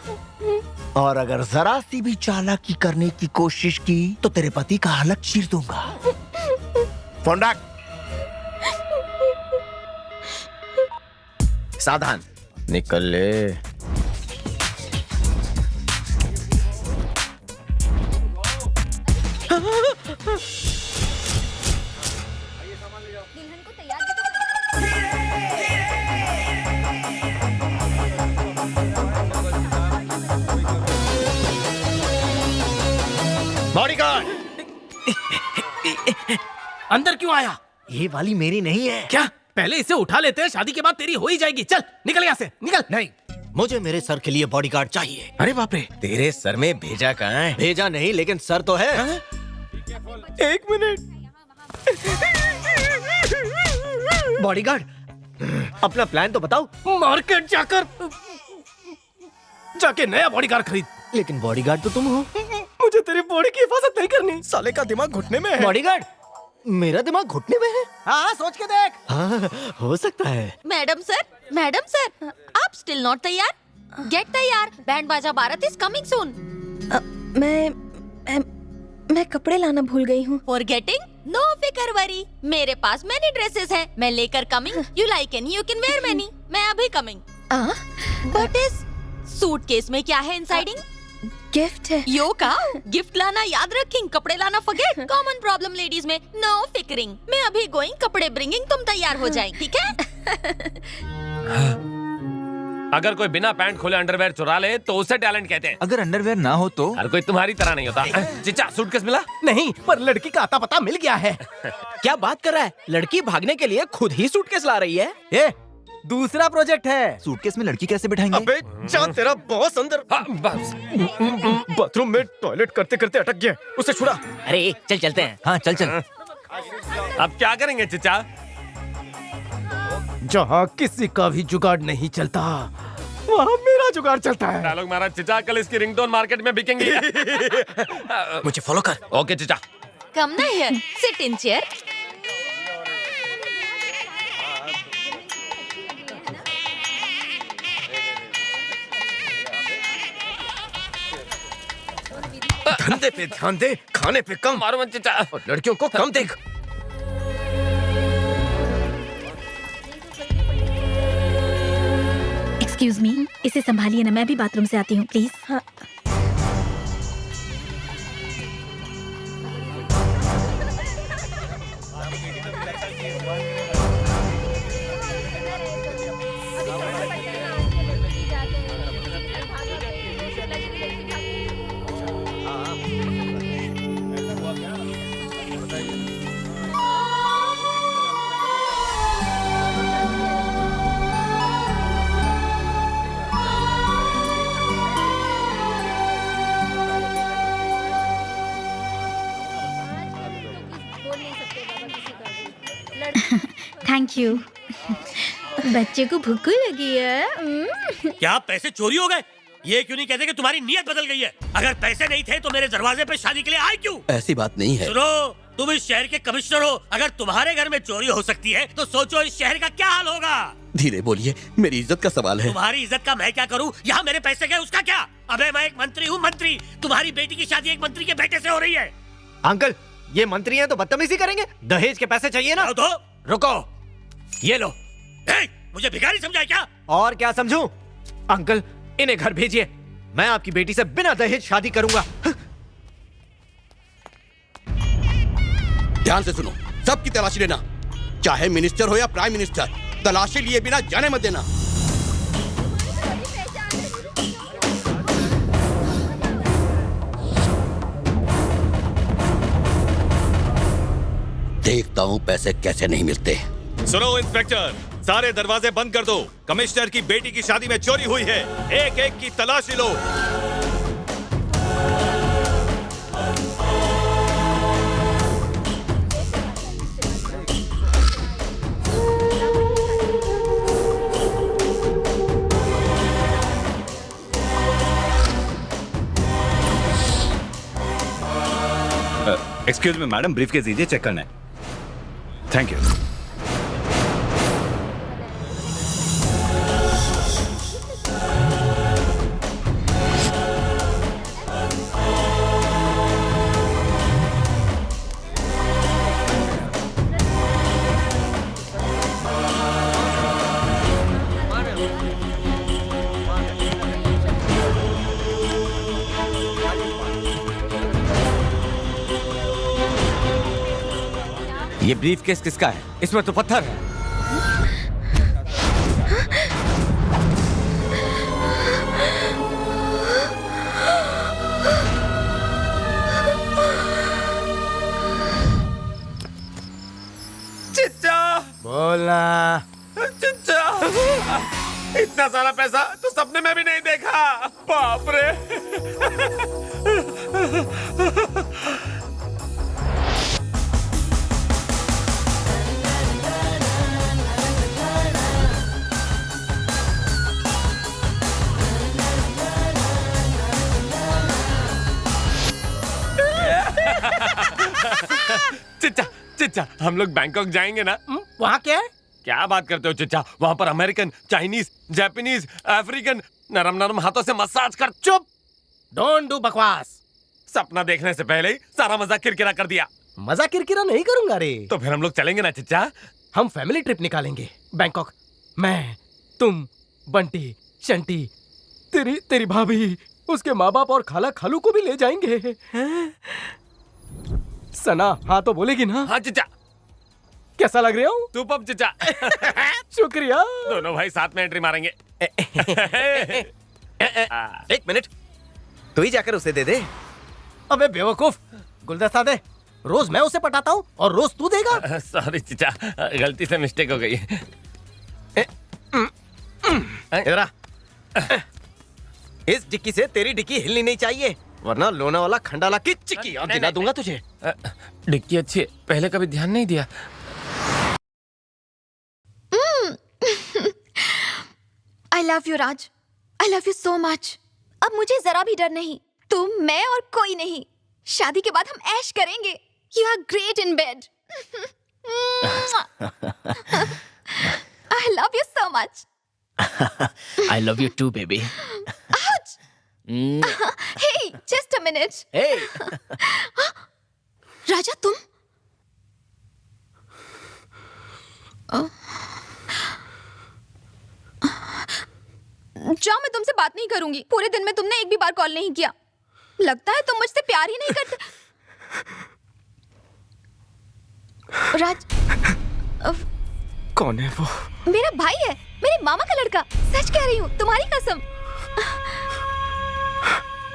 और अगर जरा सी भी चालाकी करने की कोशिश की तो तेरे पति का हलक चीर दूंगा। फोन रख। सावधान, निकल ले। बॉडीगार्ड, अंदर क्यों आया? ये वाली मेरी नहीं है। क्या? पहले इसे उठा लेते हैं, शादी के बाद तेरी हो ही जाएगी। चल निकल यहाँ से, निकल। नहीं, मुझे मेरे सर के लिए बॉडीगार्ड चाहिए। अरे बाप रे। तेरे सर में भेजा कहाँ है? भेजा नहीं, लेकिन सर तो है। एक मिनट। बॉडीगार्ड, अपना प्लान तो बताओ। मार्केट जाकर जाके नया बॉडीगार्ड खरीद। लेकिन बॉडीगार्ड तो तुम हो। मुझे तेरी बॉडी की हिफाजत नहीं करनी। साले का दिमाग घुटने में है। बॉडीगार्ड? मेरा दिमाग घुटने में है? हाँ, सोच के देख। हाँ, हो सकता है। मैडम सर, आप स्टिल नॉट तैयार? गेट तैयार, बैंड बाजा बारात इज कमिंग सून। मैं कपड़े लाना भूल गई हूँ। फॉरगेटिंग? नो फिकर वरी, मेरे पास मैनी ड्रेसेस हैं, मैं लेकर coming. You like any, you can wear many. मैं अभी कमिंग। व्हाट इज सूटकेस में क्या है इनसाइडिंग? गिफ्ट है। यो का गिफ्ट लाना याद रखिंग, कपड़े लाना फॉरगेट। कॉमन प्रॉब्लम लेडीज में। नो फिकरिंग, मैं अभी गोइंग, कपड़े ब्रिंगिंग, तुम तैयार हो जाएं, ठीक है? अगर कोई बिना पैंट खोले अंडरवेयर चुरा ले तो उसे टैलेंट कहते हैं। अगर अंडरवेयर ना हो तो? हर कोई तुम्हारी तरह नहीं होता। चिचा, सूटकेस मिला? नहीं, पर लड़की का आता पता मिल गया है। क्या बात कर रहा है? लड़की भागने के लिए खुद ही सूटकेस ला रही है। ए, दूसरा प्रोजेक्ट है। सूटकेस में लड़की कैसे बिठाएंगे? अबे जा, तेरा बॉस अंदर बाथरूम में टॉयलेट करते करते अटक गया, उसे छुड़ा। अरे चल चलते हैं। हाँ चल चल। अब क्या करेंगे चिचा? जहाँ किसी का भी जुगाड़ नहीं चलता, वहाँ मेरा जुगाड़ चलता है। डायलॉग मारा चिचा, कल इसकी रिंगटोन मार्केट में बिकेंगी। मुझे फॉलो कर। ओके चिचा। कम ना हियर, सिट इन चेयर। धंधे पे ध्यान दे, खाने पे कम। मारो मत चिचा। और लड़कियों को कम देख। एक्सक्यूज मी, इसे संभालिए ना, मैं भी बाथरूम से आती हूँ प्लीज। हाँ। Thank you. बच्चे को भूख लगी है। क्या पैसे चोरी हो गए? ये क्यों नहीं कहते कि तुम्हारी नीयत बदल गई है? अगर पैसे नहीं थे तो मेरे दरवाजे पे शादी के लिए आए क्यों? ऐसी बात नहीं है। सुनो, तुम इस शहर के कमिश्नर हो। अगर तुम्हारे घर में चोरी हो सकती है तो सोचो इस शहर का क्या हाल होगा। धीरे बोलिए, मेरी इज्जत का सवाल है। तुम्हारी इज्जत का मैं क्या करूं? यहाँ मेरे पैसे गए, उसका क्या? अबे मैं एक मंत्री हूँ, मंत्री। तुम्हारी बेटी की शादी एक मंत्री के बेटे से हो रही है। अंकल, ये मंत्री हैं तो बदतमीजी करेंगे? दहेज के पैसे चाहिए ना? तो रुको, ये लो। मुझे भिखारी समझा क्या? और क्या समझूं? अंकल, इन्हें घर भेजिए, मैं आपकी बेटी से बिना दहेज शादी करूंगा। ध्यान से सुनो, सबकी तलाशी लेना, चाहे मिनिस्टर हो या प्राइम मिनिस्टर। तलाशी लिए बिना जाने मत देना। देखता हूँ पैसे कैसे नहीं मिलते। सुनो इंस्पेक्टर, सारे दरवाजे बंद कर दो। कमिश्नर की बेटी की शादी में चोरी हुई है, एक एक की तलाशी लो। एक्सक्यूज मी मैडम, ब्रीफकेस दीजिए, चेक करना है। Thank you. ये ब्रीफकेस किसका है? इसमें तो पत्थर है। चिच्चा, बोला। चिच्चा, इतना सारा पैसा तो सपने में भी नहीं देखा। बाप रे। चिच्चा हम लोग बैंकॉक जाएंगे ना? वहाँ क्या है? क्या बात करते हो चिच्चा, वहाँ पर अमेरिकन, चाइनीज, जापानीज, अफ्रीकन नरम नरम हाथों से मसाज कर। चुप, डोंट डू बकवास। सपना देखने से पहले ही सारा मजाक किरकिरा कर दिया। मजाक किरकिरा नहीं करूंगा रे। तो फिर हम लोग चलेंगे ना चिच्चा? हम फैमिली ट्रिप निकालेंगे बैंकॉक। मैं, तुम, बंटी, शंटी, तेरी भाभी, उसके माँ बाप और खाला खालू को भी ले जाएंगे। सना हाँ तो बोलेगी ना? हाँ चिच्चा। कैसा लग रहा हूँ? तू पप चिच्चा। शुक्रिया। दोनों भाई साथ में एंट्री मारेंगे। एक मिनट, तू ही जाकर उसे दे दे। अबे बेवकूफ, गुलदस्ता दे। रोज मैं उसे पटाता हूँ और रोज तू देगा। सॉरी चिच्चा, गलती से मिस्टेक हो गई। इधर आ। इस डिक्की से तेरी डिक्की हिलनी नहीं चाहिए, वरना लोनावाला खंडाला की चिक्की और दिला दूंगा तुझे। डिक्की अच्छी है, पहले कभी ध्यान नहीं दिया। I love you, Raj. I love you so much। अब मुझे जरा भी डर नहीं। तुम, मैं और कोई नहीं। शादी के बाद हम ऐश करेंगे। You are great in bed। I love you so much। I love you too, baby। Ouch! Hey, just a minute। Hey! राजा तुम? जाओ, मैं तुमसे बात नहीं करूंगी। पूरे दिन में तुमने एक भी बार कॉल नहीं किया। लगता है तुम मुझसे प्यार ही नहीं करते। राज, कौन है वो? मेरा भाई है, मेरे मामा का लड़का। सच कह रही हूँ, तुम्हारी कसम।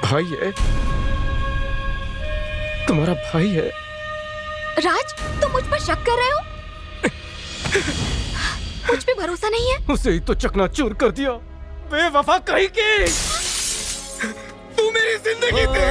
भाई है? तुम्हारा भाई है? राज, तुम मुझ पर शक कर रहे हो? मुझ पे भरोसा नहीं है? उसे ही तो चकनाचूर कर दिया। बेवफा कहीं की। तू मेरी जिंदगी दे।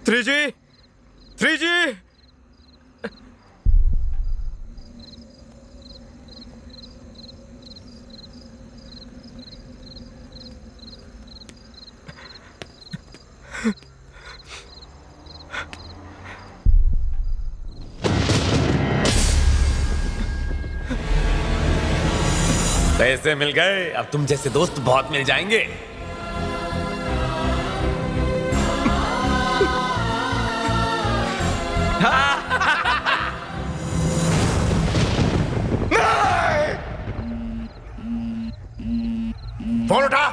Three G. पैसे मिल गए, अब तुम जैसे दोस्त बहुत मिल जाएंगे। फोन उठा।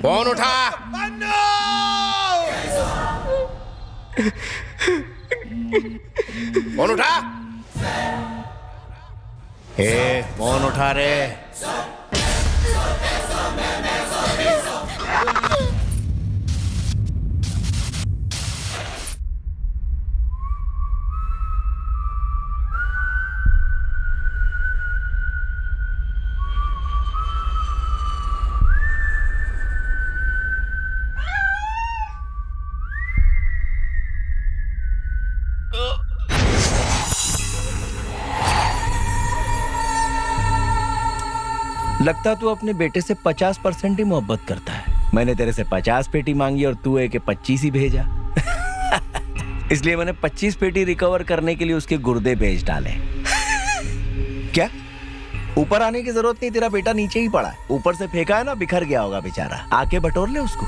फोन उठा। फोन उठा। फोन उठा रे। लगता तू अपने बेटे से 50% ही मोहब्बत करता है। मैंने तेरे से 50 पेटी मांगी और तू एक 25 ही भेजा। इसलिए मैंने 25 पेटी रिकवर करने के लिए उसके गुर्दे बेच डाले। क्या ऊपर आने की जरूरत नहीं, तेरा बेटा नीचे ही पड़ा है। ऊपर से फेंका है ना, बिखर गया होगा बेचारा। आके बटोर ले उसको।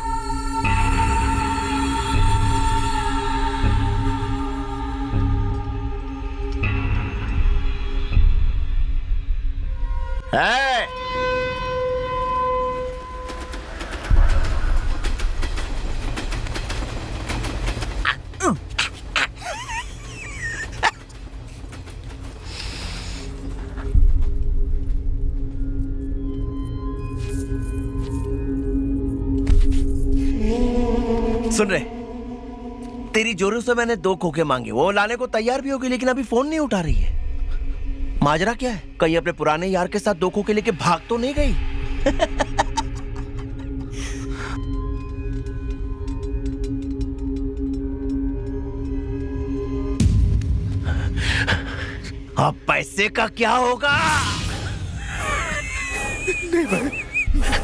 सुन रहे, तेरी जोरों से मैंने 2 खोखे मांगे, वो लाने को तैयार भी होगी लेकिन अभी फोन नहीं उठा रही है। माजरा क्या है? कहीं अपने पुराने यार के साथ 2 खोखे लेके भाग तो नहीं गई? अब पैसे का क्या होगा? नहीं भाई,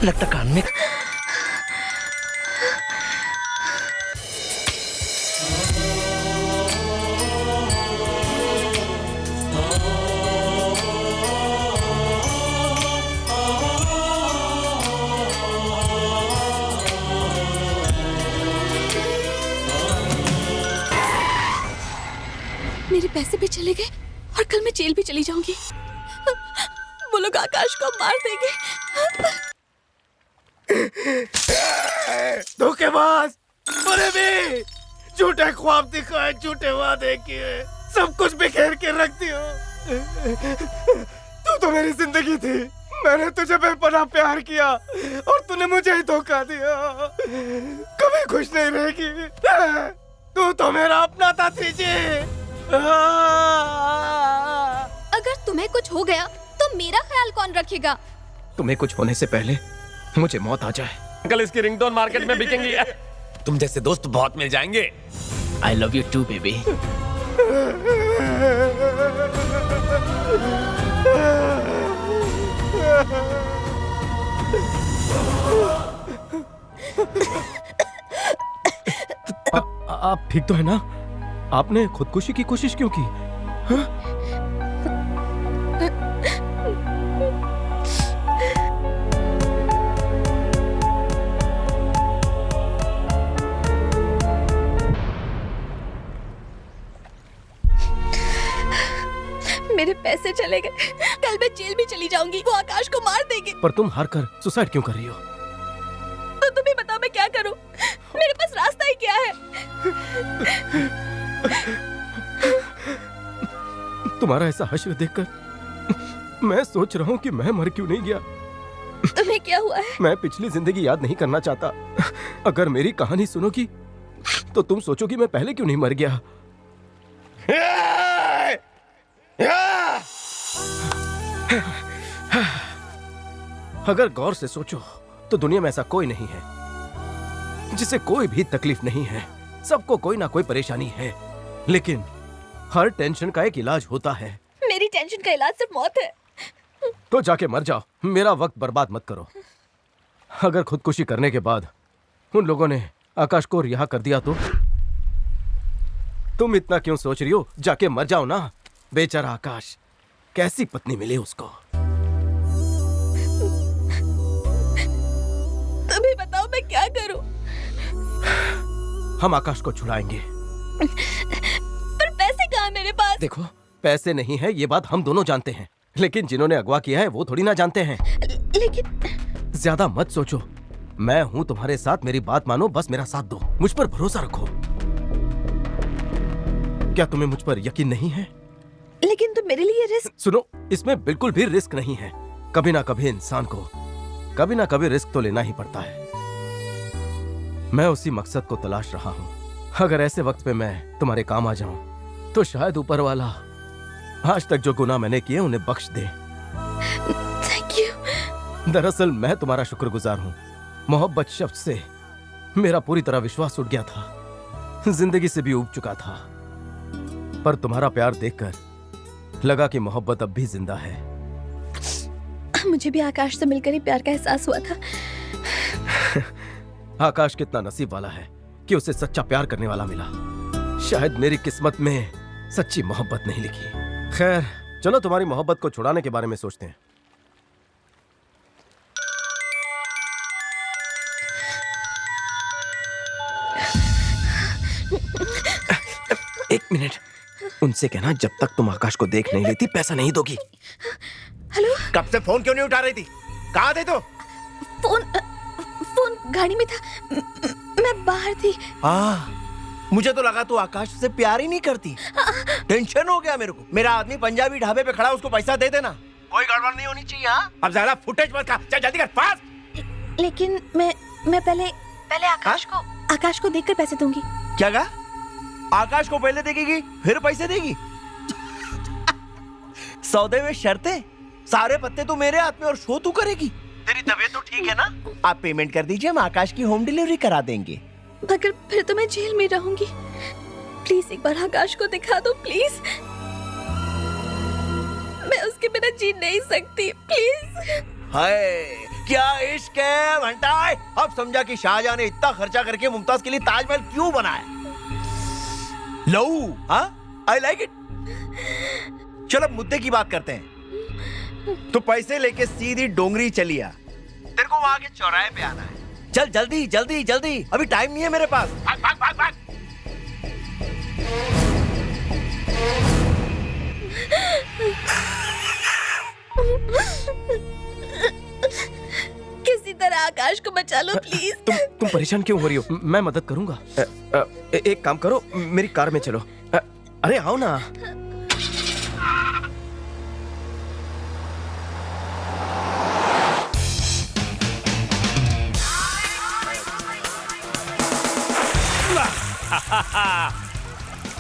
लगता कान में। मेरे पैसे भी चले गए और कल मैं जेल भी चली जाऊंगी। वो लोग आकाश को मार देंगे। धोखेबाज, अरे भी झूठे ख्वाब दिखाए, झूठे वादे किए, सब कुछ बिखेर के रख दिया। तू तो मेरी जिंदगी थी, मैंने तुझे बेपनाह प्यार किया और तूने मुझे ही धोखा दिया। कभी खुश नहीं रहेगी। तू तो मेरा अपना था त्रिजी। अगर तुम्हें कुछ हो गया तो मेरा ख्याल कौन रखेगा? तुम्हें कुछ होने से पहले मुझे मौत आ जाए। अंकल, इसकी रिंगटोन मार्केट में बिकेंगी। तुम जैसे दोस्त बहुत मिल जाएंगे। I love you too baby. आप ठीक तो है ना? आपने खुदकुशी की कोशिश क्यों की? हाँ? मेरे पैसे चले गए, कल मैं जेल भी चली जाऊंगी। वो आकाश को मार देंगे। पर तुम हार कर सुसाइड क्यों कर रही हो? तो तुम ही बताओ मैं क्या करूं? मेरे पास रास्ता ही क्या है? तुम्हारा ऐसा हश्र देखकर मैं सोच रहा हूँ कि मैं मर क्यों नहीं गया। तुम्हें क्या हुआ है? मैं पिछली जिंदगी याद नहीं करना चाहता। अगर मेरी कहानी सुनोगी तो तुम सोचोगी मैं पहले क्यों नहीं मर गया। अगर गौर से सोचो तो दुनिया में ऐसा कोई नहीं है जिसे कोई भी तकलीफ नहीं है। सबको कोई ना कोई परेशानी है, लेकिन हर टेंशन का एक इलाज होता है। मेरी टेंशन का इलाज सिर्फ मौत है। तो जाके मर जाओ, मेरा वक्त बर्बाद मत करो। अगर खुदकुशी करने के बाद उन लोगों ने आकाश को रिहा कर दिया तो तुम इतना क्यों सोच रही हो? जाके मर जाओ ना। बेचारा आकाश, कैसी पत्नी मिली उसको। तुम्हें बताओ मैं क्या करूं? हम आकाश को छुड़ाएंगे। पर पैसे कहाँ मेरे पास? देखो, पैसे नहीं है ये बात हम दोनों जानते हैं, लेकिन जिन्होंने अगवा किया है वो थोड़ी ना जानते हैं। लेकिन ज्यादा मत सोचो, मैं हूं तुम्हारे साथ। मेरी बात मानो, बस मेरा साथ दो, मुझ पर भरोसा रखो। क्या तुम्हें मुझ पर यकीन नहीं है? लेकिन तुम मेरे लिए रिस्क। सुनो, इसमें बिल्कुल भी रिस्क नहीं है। कभी ना कभी इंसान को कभी ना कभी रिस्क तो लेना ही पड़ता है। मैं उसी मकसद को तलाश रहा हूँ। अगर ऐसे वक्त पे मैं तुम्हारे काम आ जाऊं तो शायद ऊपर वाला आज तक जो गुनाह मैंने किए उन्हें बख्श दे। Thank you. दरअसल मैं तुम्हारा शुक्रगुजार हूँ। मोहब्बत शब्द से मेरा पूरी तरह विश्वास उठ गया था, जिंदगी से भी ऊब चुका था। पर तुम्हारा प्यार देखकर लगा कि मोहब्बत अब भी जिंदा है। मुझे भी आकाश से मिलकर ही प्यार का एहसास हुआ था। आकाश कितना नसीब वाला है कि उसे सच्चा प्यार करने वाला मिला। शायद मेरी किस्मत में सच्ची मोहब्बत नहीं लिखी। खैर, चलो तुम्हारी मोहब्बत को छुड़ाने के बारे में सोचते हैं। एक मिनट, उनसे कहना जब तक तुम आकाश को देख नहीं लेती पैसा नहीं दोगी। हेलो, कब से फोन क्यों नहीं उठा रही थी? कहाँ थे तो? फोन गाड़ी में था, मैं बाहर थी। मुझे तो लगा तू आकाश से प्यार ही नहीं करती। टेंशन हो गया मेरे को। मेरा आदमी पंजाबी ढाबे पे खड़ा, उसको पैसा दे देना। कोई गड़बड़ नहीं होनी चाहिए। हाँ, अब ज्यादा फुटेज मत खा, चल जल्दी कर, फास्ट। लेकिन मैं पहले पहले आकाश को देखकर पैसे दूंगी। क्या कहा? आकाश को पहले देगी फिर पैसे देगी? सौदे में शर्तें? सारे पत्ते तो मेरे हाथ में और शो तू करेगी। तेरी तबीयत तो ठीक है ना? आप पेमेंट कर दीजिए, हम आकाश की होम डिलीवरी करा देंगे। मगर फिर तो मैं जेल में रहूंगी। प्लीज एक बार आकाश को दिखा दो प्लीज। मैं उसके बिना जी नहीं सकती, प्लीज। हाय क्या इश्क है घंटाए। अब समझा कि शाहजहां ने इतना खर्चा करके मुमताज के लिए ताजमहल क्यों बनाया। लऊ, हाँ, आई लाइक इट। चलो मुद्दे की बात करते हैं। तो पैसे लेके सीधी डोंगरी चली आ। तेरे को वहां के चौराहे पे आना है। चल जल्दी जल्दी जल्दी, अभी टाइम नहीं है मेरे पास। भाग भाग भाग भाग। किसी तरह आकाश को बचा लो प्लीज। तुम परेशान क्यों हो रही हो? मैं मदद करूंगा। एक काम करो, मेरी कार में चलो। अरे आओ ना।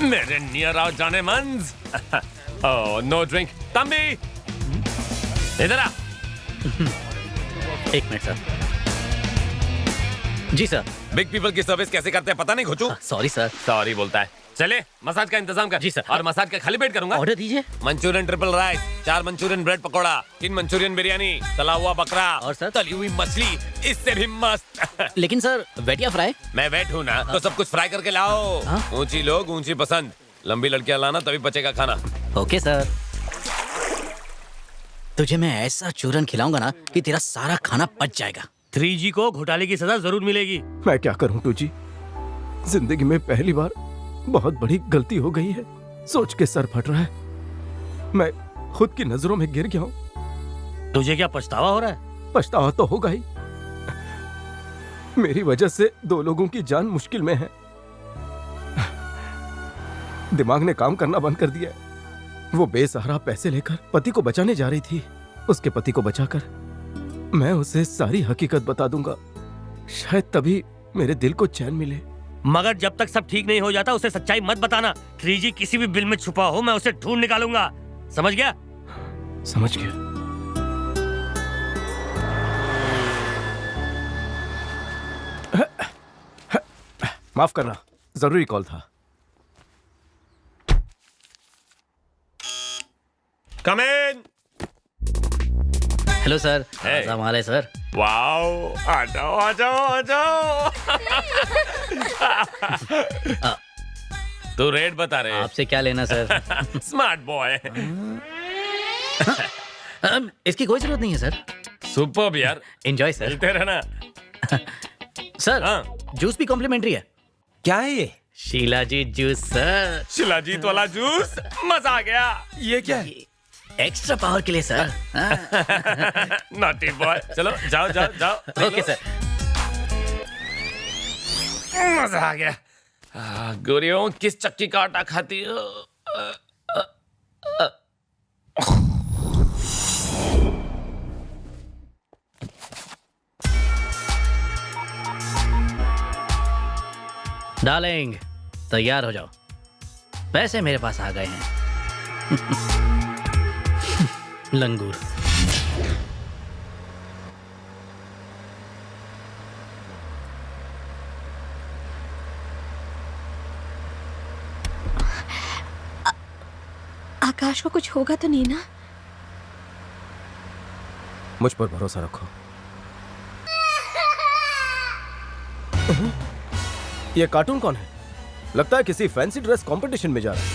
मेरे नियर आओ जाने मंस। Oh no drink. तंबी इधर आ। एक मिनट सर। जी सर। बिग पीपल की सर्विस कैसे करते हैं पता नहीं घुचू। Sorry sir. सॉरी बोलता है। चले मसाज का इंतजाम कर। जी सर। और मसाज का खाली पेट करूंगा। ऑर्डर दीजिए। Manchurian triple rice, 4 Manchurian bread pakora, 3 Manchurian biryani, तला हुआ बकरा और सर तली हुई मछली, इससे भी मस्त। लेकिन सर वेट या फ्राई? मैं वेट हूँ ना, तो सब कुछ फ्राई करके लाओ। ऊंची लोग ऊंची पसंद, लंबी लड़कियां लाना तभी बचेगा खाना। Okay sir. तुझे मैं ऐसा चूरन खिलाऊंगा ना कि तेरा सारा खाना पच जाएगा। 3G को घोटाले की सजा जरूर मिलेगी। मैं क्या करूं 2G? जिंदगी में पहली बार बहुत बड़ी गलती हो गई है। सोच के सर फट रहा है। मैं खुद की नजरों में गिर गया हूं। तुझे क्या पछतावा हो रहा है? पछतावा तो होगा ही। मेरी वजह से 2 लोगों की जान मुश्किल में है। दिमाग ने काम करना बंद कर दिया है। वो बेसहारा पैसे लेकर पति को बचाने जा रही थी। उसके पति को बचाकर मैं उसे सारी हकीकत बता दूंगा। शायद तभी मेरे दिल को चैन मिले। मगर जब तक सब ठीक नहीं हो जाता उसे सच्चाई मत बताना। 3G किसी भी बिल में छुपा हो, मैं उसे ढूंढ निकालूंगा। समझ गया? समझ गया। माफ करना, जरूरी कॉल था। Come in. Hello sir. हमारे सर। वाओ, आ जाओ आ जाओ आ जाओ। तू रेट बता रहे। आपसे क्या लेना सर? Smart boy. इसकी कोई जरूरत नहीं है सर। सुपर्ब यार। Enjoy sir. मिलते रहना। सर जूस भी कॉम्प्लीमेंट्री है। क्या है ये? Shilajit juice sir. शिलाजीत वाला जूस, मजा आ गया। ये क्या है? एक्स्ट्रा पावर के लिए सर। Naughty boy. चलो जाओ जाओ जाओ। Okay sir. मजा आ गया। गोरियों किस चक्की का आटा खाती हो? डार्लिंग तैयार हो जाओ, पैसे मेरे पास आ गए हैं। लंगूर। आकाश को कुछ होगा तो नहीं ना? मुझ पर भरोसा रखो। ये कार्टून कौन है? लगता है किसी फैंसी ड्रेस कंपटीशन में जा रहा है।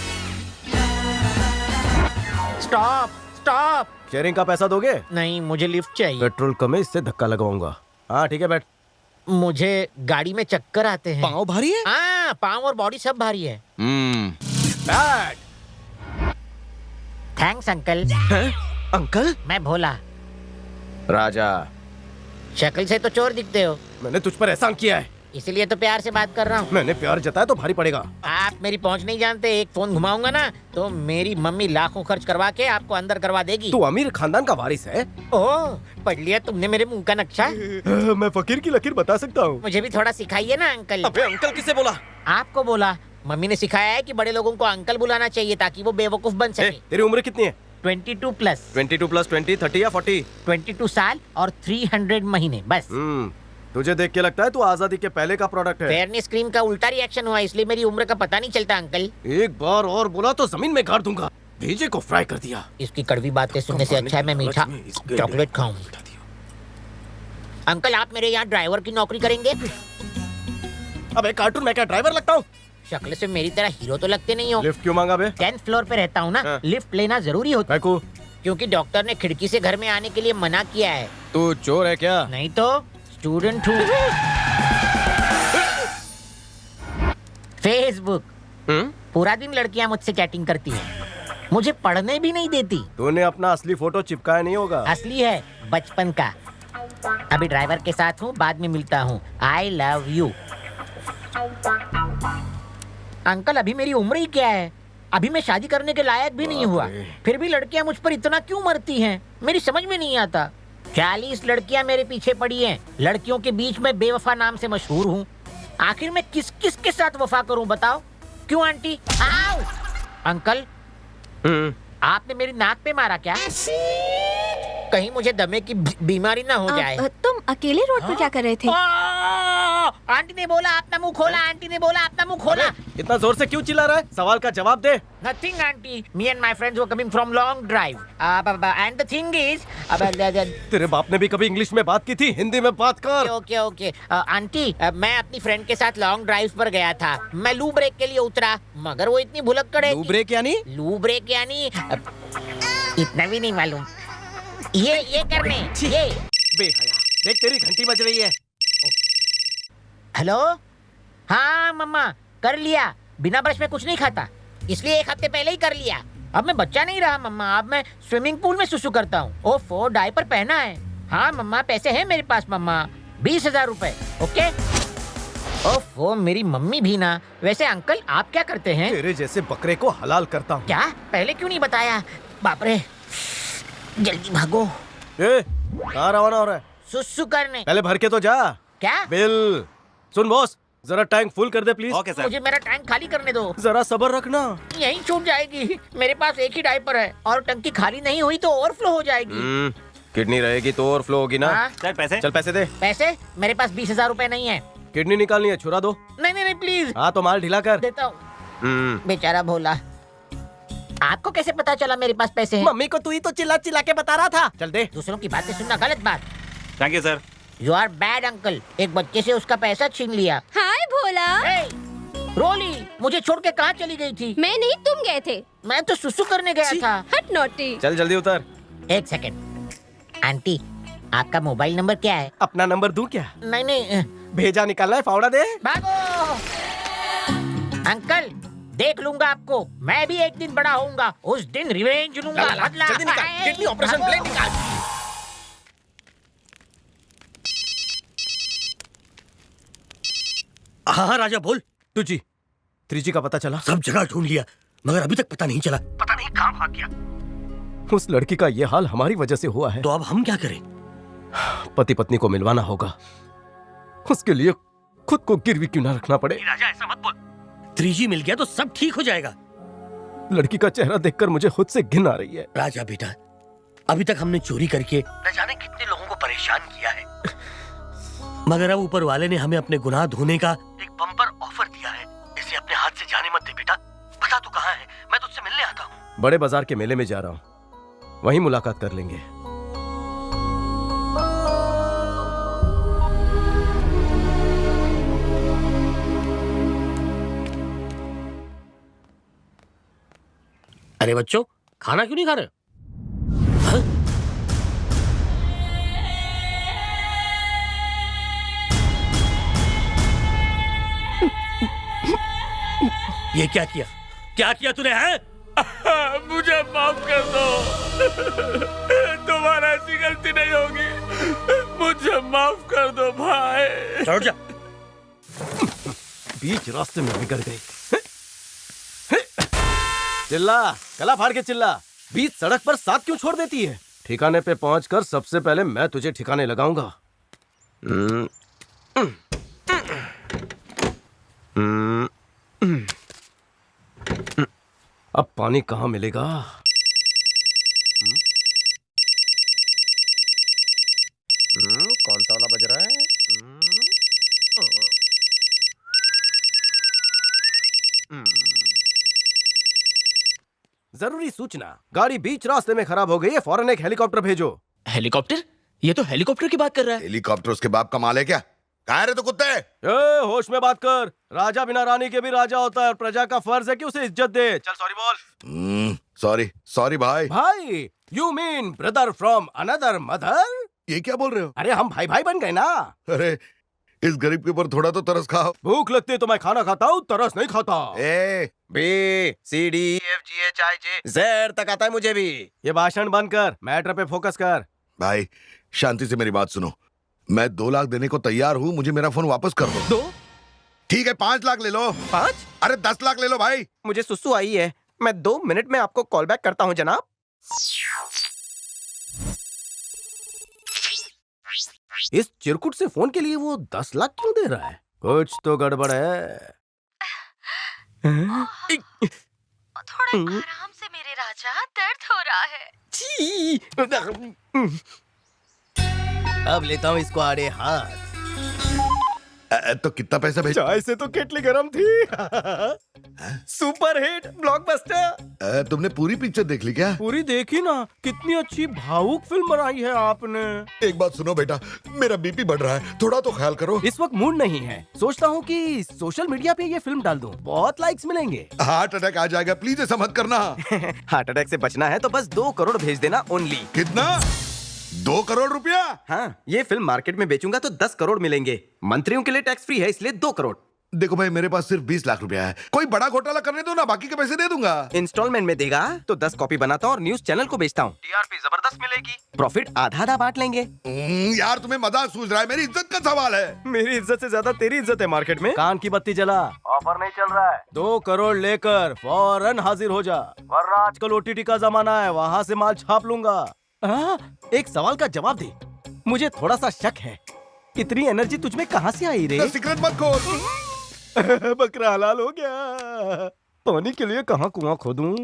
Stop stop. शेयरिंग का पैसा दोगे? नहीं, मुझे लिफ्ट चाहिए। पेट्रोल कम है, इससे धक्का लगाऊंगा। हाँ ठीक है, बैठ। मुझे गाड़ी में चक्कर आते हैं। पाँव भारी है? हाँ, पाँव और बॉडी सब भारी है। बैठ। Thanks uncle. अंकल? मैं भोला। राजा। शक्ल से तो चोर दिखते हो। मैंने तुझ पर एहसान किया है। इसीलिए तो प्यार से बात कर रहा हूँ। मैंने प्यार जताया तो भारी पड़ेगा। आप मेरी पहुँच नहीं जानते, एक फोन घुमाऊंगा ना तो मेरी मम्मी लाखों खर्च करवा के आपको अंदर करवा देगी। तू अमीर खानदान का वारिस है। ओह, पढ़ लिया तुमने मेरे मुंह का नक्शा। मैं फकीर की लकीर बता सकता हूँ। मुझे भी थोड़ा सिखाइए ना अंकल। अबे अंकल किसे बोला? आपको बोला। मम्मी ने सिखाया है कि बड़े लोगों को अंकल बुलाना चाहिए ताकि वो बेवकूफ बन सके। तेरी उम्र कितनी है? 22 प्लस। 22 प्लस 20, 30 या 40? 22 साल और 300 महीने बस। तुझे देख के लगता है तू आजादी के पहले का प्रोडक्ट है। फेयरनेस क्रीम का उल्टा रिएक्शन हुआ, इसलिए मेरी उम्र का पता नहीं चलता अंकल। एक बार और बोला तो जमीन में गाड़ दूंगा। भेजे को फ्राई कर दिया। इसकी कड़वी बातें सुनने से अच्छा है मैं मीठा चॉकलेट खाऊं। अंकल आप मेरे यहाँ ड्राइवर की नौकरी करेंगे? अबे कार्टून में क्या ड्राइवर लगता हूँ? शक्ल से मेरी तरह हीरो तो लगते नहीं हो। लिफ्ट क्यों मांगा बे? 10th फ्लोर पे रहता हूँ ना, लिफ्ट लेना जरूरी होता है। क्योंकि डॉक्टर ने खिड़की से घर में आने के लिए मना किया है। तू चोर है क्या? नहीं तो स्टूडेंट हूँ। फेसबुक पूरा दिन लड़कियां मुझसे चैटिंग करती हैं, मुझे पढ़ने भी नहीं देती। तूने अपना असली फोटो चिपकाया नहीं होगा। असली है, बचपन का। अभी ड्राइवर के साथ हूँ, बाद में मिलता हूँ। आई लव यू। अंकल अभी मेरी उम्र ही क्या है? अभी मैं शादी करने के लायक भी नहीं हुआ, फिर भी लड़कियां मुझ पर इतना क्यों मरती हैं? मेरी समझ में नहीं आता। 40 लड़कियां मेरे पीछे पड़ी हैं। लड़कियों के बीच में बेवफा नाम से मशहूर हूँ। आखिर मैं किस किस के साथ वफा करूँ बताओ? क्यों आंटी? आओ! अंकल आपने मेरी नाक पे मारा क्या? कहीं मुझे दमे की बीमारी ना हो जाए। तुम अकेले रोड पर क्या कर रहे थे? आंटी ने बोला अपना मुंह खोला, आंटी ने बोला अपना मुंह खोला। इतना जोर से क्यों चिल्ला रहा है? सवाल का जवाब दे। Nothing, auntie. Me and my friends were coming from long drive. And the thing is, तेरे बाप ने भी कभी इंग्लिश में बात की थी? हिंदी में बात कर। ओके। आंटी मैं अपनी फ्रेंड के साथ लॉन्ग ड्राइव पर गया था। मैं लू ब्रेक के लिए उतरा, मगर वो इतनी भुलक्कड़ है। लू ब्रेक यानी? लू ब्रेक यानी इतना भी नहीं मालूम। ये करने ये बेहया, देख तेरी घंटी बज रही है। हेलो, हाँ मम्मा कर लिया। बिना ब्रश में कुछ नहीं खाता, इसलिए 1 हफ्ते पहले ही कर लिया। अब मैं बच्चा नहीं रहा मम्मा, अब मैं स्विमिंग पूल में सुसु करता हूँ। ओफो, डायपर पहना है। हाँ मम्मा, पैसे हैं मेरे पास मम्मा, 20,000 रुपए। ओके। ओफो, मेरी मम्मी भी ना। वैसे अंकल आप क्या करते हैं? तेरे जैसे बकरे को हलाल करता हूँ। क्या? पहले क्यों नहीं बताया? बाप रे, जल्दी भागो। कहाँ रवाना हो रहा है? सुसु करने। पहले भर के तो जा। क्या? बिल। सुन बॉस, जरा टैंक फुल कर दे प्लीज। Okay sir. मुझे मेरा टैंक खाली करने दो। जरा सब्र रखना। यहीं छूट जाएगी। मेरे पास एक ही डायपर है और टंकी खाली नहीं हुई तो ओवरफ्लो हो जाएगी। किडनी रहेगी तो ओवरफ्लो होगी ना। सर पैसे? चल पैसे दे। पैसे? मेरे पास 20,000 रुपए नहीं है। किडनी निकालनी है, छुरा दो। नहीं प्लीज। हाँ तो माल ढीला कर। देता हूँ। बेचारा भोला। आपको कैसे पता चला मेरे पास पैसे हैं? मम्मी को तू ही तो चिल्ला चिल्ला के बता रहा था। चल दे। दूसरों की बातें सुनना गलत बात। Thank you sir. You are bad uncle. एक बच्चे से उसका पैसा छीन लिया। हाय भोला। रोली, मुझे छोड़ के कहाँ चली गई थी? मैं नहीं, तुम गए थे। मैं तो सुसु करने गया था। हट नॉटी। चल जल्दी उतर। 1 सेकंड। आंटी आपका मोबाइल नंबर क्या है? अपना नंबर दूं क्या? नहीं। भेजा निकालना है, फावड़ा दे। भागो। अंकल देख लूंगा आपको, मैं भी एक दिन बड़ा होऊंगा, उस दिन रिवेंज लूंगा। जल्दी निकाल, किडनी ऑपरेशन प्लेन निकाल। हाँ राजा बोल। 2G 3G का पता चला? सब जगह ढूंढ लिया मगर अभी तक पता नहीं चला। पता नहीं कहाँ भाग गया। उस लड़की का ये हाल हमारी वजह से हुआ है। तो अब हम क्या करें? पति पत्नी को मिलवाना होगा। उसके लिए खुद को गिरवी क्यों ना रखना पड़े। राजा ऐसा मत बोल। 3G मिल गया तो सब ठीक हो जाएगा। लड़की का चेहरा देखकर मुझे खुद से घिन आ रही है। राजा बेटा, अभी तक हमने चोरी करके न जाने कितने लोगों को परेशान किया है, मगर अब ऊपर वाले ने हमें अपने गुनाह धोने का एक बम्पर ऑफर दिया है। इसे अपने हाथ से जाने मत दे बेटा। बता तू कहाँ है, मैं तुझसे मिलने आता हूँ। बड़े बाजार के मेले में जा रहा हूँ, वहीं मुलाकात कर लेंगे। अरे बच्चों, खाना क्यों नहीं खा रहे? ये क्या किया? क्या किया तूने? है मुझे माफ कर दो। दोबारा ऐसी गलती नहीं होगी। मुझे माफ कर दो भाई। छोड़ जा। बीच रास्ते में बिगड़ गई। चिल्ला, गला फाड़ के चिल्ला। बीच सड़क पर साथ क्यों छोड़ देती है? ठिकाने पे पहुंचकर सबसे पहले मैं तुझे ठिकाने लगाऊंगा। अब पानी कहाँ मिलेगा? कौन सा वाला बज रहा है? जरूरी सूचना, गाड़ी बीच रास्ते में खराब हो गई है, फौरन एक हेलीकॉप्टर भेजो। हेलीकॉप्टर? ये तो हेलीकॉप्टर की बात कर रहा है। हेलीकॉप्टर उसके बाप का माल है क्या? कहाँ रे तो कुत्ते? होश में बात कर। राजा बिना रानी के भी राजा होता है और प्रजा का फर्ज है कि उसे इज्जत दे। चल सॉरी बोल। सॉरी सॉरी भाई। भाई you mean brother from another mother? ये क्या बोल रहे हो? अरे हम भाई भाई बन गए ना। अरे इस गरीब के ऊपर थोड़ा तो तरस खाओ। भूख लगती है तो मैं खाना खाता हूँ, तरस नहीं खाता। A B C D F G H I J Z तक आता है मुझे भी। ये भाषण बंद कर, मैटर पे फोकस कर। भाई शांति से मेरी बात सुनो। मैं 2 लाख देने को तैयार हूँ, मुझे मेरा फोन वापस कर दो। 2? ठीक है 5 लाख ले लो। 5? अरे 10 लाख ले लो भाई। मुझे सुसु आई है, मैं 2 मिनट में आपको कॉल बैक करता हूँ जनाब। इस चिरकुट से फोन के लिए वो 10 लाख क्यों दे रहा है? कुछ तो गड़बड़ है। थोड़ा आराम से मेरे राजा, दर्द हो रहा है। अब लेता हूँ इसको आड़े हाथ। तो कितना पैसा भेज? चाय से तो केटली गरम थी। Super hit blockbuster. तुमने पूरी पिक्चर देख ली क्या? पूरी देखी ना, कितनी अच्छी भावुक फिल्म बनाई है आपने। एक बात सुनो बेटा, मेरा बीपी बढ़ रहा है, थोड़ा तो ख्याल करो। इस वक्त मूड नहीं है, सोचता हूँ कि सोशल मीडिया पे ये फिल्म डाल दूं, बहुत लाइक्स मिलेंगे। हार्ट अटैक आ जाएगा, प्लीज ऐसा मत करना। हार्ट अटैक से बचना है तो बस 2 करोड़ भेज देना ओनली। कितना? 2 करोड़ रुपया? हाँ, ये फिल्म मार्केट में बेचूंगा तो 10 करोड़ मिलेंगे। मंत्रियों के लिए टैक्स फ्री है, इसलिए 2 करोड़। देखो भाई, मेरे पास सिर्फ 20 लाख रुपया है, कोई बड़ा घोटाला करने दो ना, बाकी के पैसे दे दूंगा। इंस्टॉलमेंट में देगा तो 10 कॉपी बनाता हूँ और न्यूज चैनल को बेचता हूँ। टीआरपी जबरदस्त मिलेगी, प्रॉफिट आधा बांट लेंगे। यार तुम्हें मजाक सूझ रहा है, मेरी इज्जत का सवाल है। मेरी इज्जत से ज्यादा तेरी इज्जत है मार्केट में। कान की बत्ती जला, ऑफर नहीं चल रहा है। 2 करोड़ लेकर फौरन हाजिर हो जा, वरना आजकल ओटीटी का जमाना है, वहाँ से माल छाप लूंगा। एक सवाल का जवाब दे, मुझे थोड़ा सा शक है, इतनी एनर्जी तुझ में कहाँ से आई रे? सीक्रेट मत खोल। बकरा हलाल हो गया। पानी के लिए कहाँ कुआं खोदूं?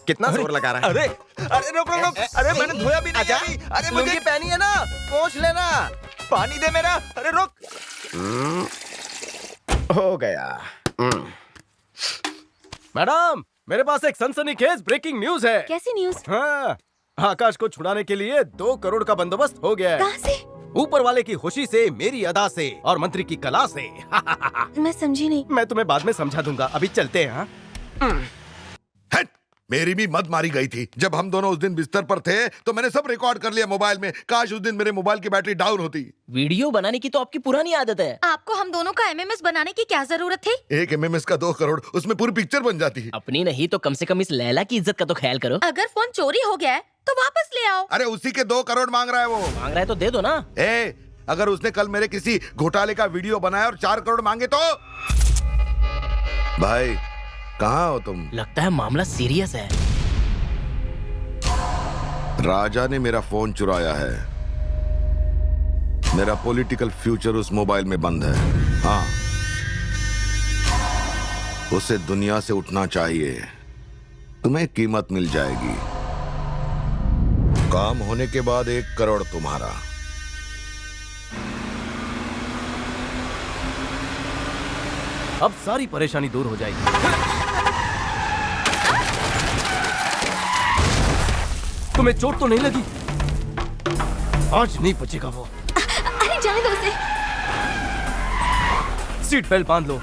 कितना जोर लगा रहा है? अरे अरे रुक रुक रुक, अरे मैंने धोया भी नहीं अभी। अरे मुझे पहनी है ना, पोंछ लेना। पानी दे मेरा। अरे रुक। हो गया। मैडम, मेरे पास एक सनसनीखेज ब्रेकिंग न्यूज है। कैसी न्यूज? हाँ, आकाश को छुड़ाने के लिए 2 करोड़ का बंदोबस्त हो गया है। कहाँ से? ऊपर वाले की खुशी से, मेरी अदा से और मंत्री की कला से। मैं समझी नहीं। मैं तुम्हें बाद में समझा दूंगा, अभी चलते हैं। हट, मेरी भी मत मारी गई थी। जब हम दोनों उस दिन बिस्तर पर थे तो मैंने सब रिकॉर्ड कर लिया मोबाइल में। काश उस दिन मेरे मोबाइल की बैटरी डाउन होती। वीडियो बनाने की तो आपकी पुरानी आदत है। आपको हम दोनों का एमएमएस बनाने की क्या जरूरत थी? एक एमएमएस का 2 करोड़, उसमें पूरी पिक्चर बन जाती। अपनी नहीं तो कम से कम इस लैला की इज्जत का तो ख्याल करो। अगर फोन चोरी हो गया है तो वापस ले आओ। अरे उसी के 2 करोड़ मांग रहा है वो। मांग रहा है तो दे दो ना। अगर उसने कल मेरे किसी घोटाले का वीडियो बनाया और 4 करोड़ मांगे तो? भाई कहाँ हो तुम? लगता है मामला सीरियस है। राजा ने मेरा फोन चुराया है। मेरा पॉलिटिकल फ्यूचर उस मोबाइल में बंद है। हाँ, उसे दुनिया से उठना चाहिए, तुम्हें कीमत मिल जाएगी। काम होने के बाद 1 करोड़ तुम्हारा। अब सारी परेशानी दूर हो जाएगी। तुम्हें चोट तो नहीं लगी? आज नहीं बचेगा वो। अरे जाने दो उसे। सीट बेल्ट बांध लो।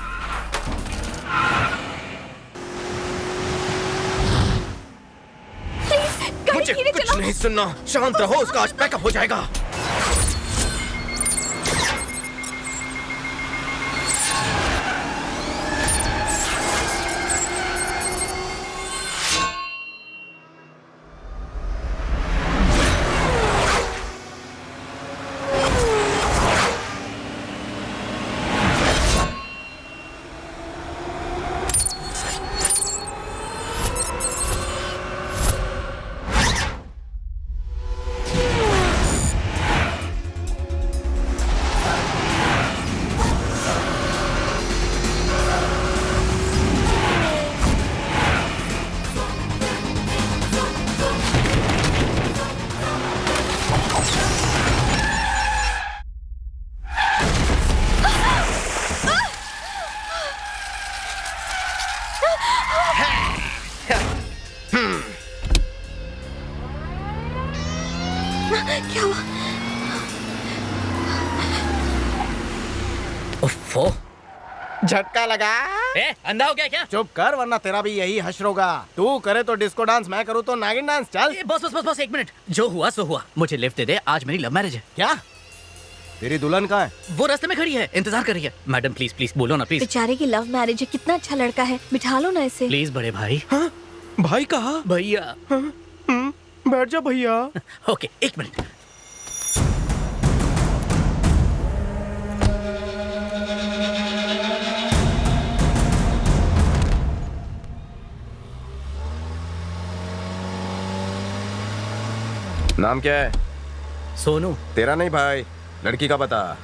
मुझे कुछ नहीं सुनना, शांत रहो, उसका आज पैकअप हो जाएगा। झटका लगा। अंधा हो गया क्या? चुप कर वरना तेरा भी यही हश्र होगा। तू करे तो डिस्को डांस, मैं करूँ तो नागिन डांस। चल। बस बस बस बस 1 मिनट, जो हुआ सो हुआ। मुझे लिफ्ट दे दे, आज मेरी लव मैरिज है। क्या? तेरी दुल्हन कहाँ है? वो रास्ते में खड़ी है, इंतजार कर रही है। मैडम प्लीज प्लीज बोलो ना प्लीज। बेचारे की लव मैरिज है, कितना अच्छा लड़का है, बिठा लो ना इसे। प्लीज बड़े भाई। भाई कहा? भैया। बैठ जा भैया। Okay 1 minute. नाम क्या है? सोनू। तेरा नहीं भाई, लड़की का बता।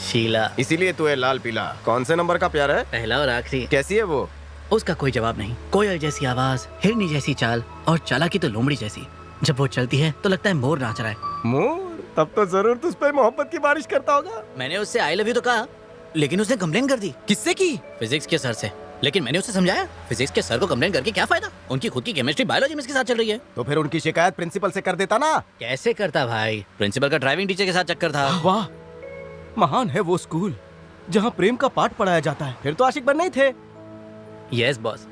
शीला। इसीलिए तू है लाल पीला। कौन से नंबर का प्यार है? पहला और आखिरी। कैसी है वो? उसका कोई जवाब नहीं। कोयल जैसी आवाज, हिरनी जैसी चाल और चालाकी तो लोमड़ी जैसी। जब वो चलती है तो लगता है मोर नाच रहा है। मोर? तब तो जरूर तुझ पे मोहब्बत की बारिश करता होगा। मैंने उससे आई लव यू तो कहा, लेकिन उसने कंप्लेन कर दी। किससे की? फिजिक्स के सर से। लेकिन मैंने उसे समझाया, फिजिक्स के सर को कंप्लेन करके क्या फायदा, उनकी खुद की केमिस्ट्री बायोलॉजी में इसके साथ चल रही है। तो फिर उनकी शिकायत प्रिंसिपल से कर देता ना। कैसे करता भाई, प्रिंसिपल का ड्राइविंग टीचर के साथ चक्कर था। वाह, महान है वो स्कूल जहाँ प्रेम का पाठ पढ़ाया जाता है। फिर तो आशिक बनने ही थे। यस बॉस,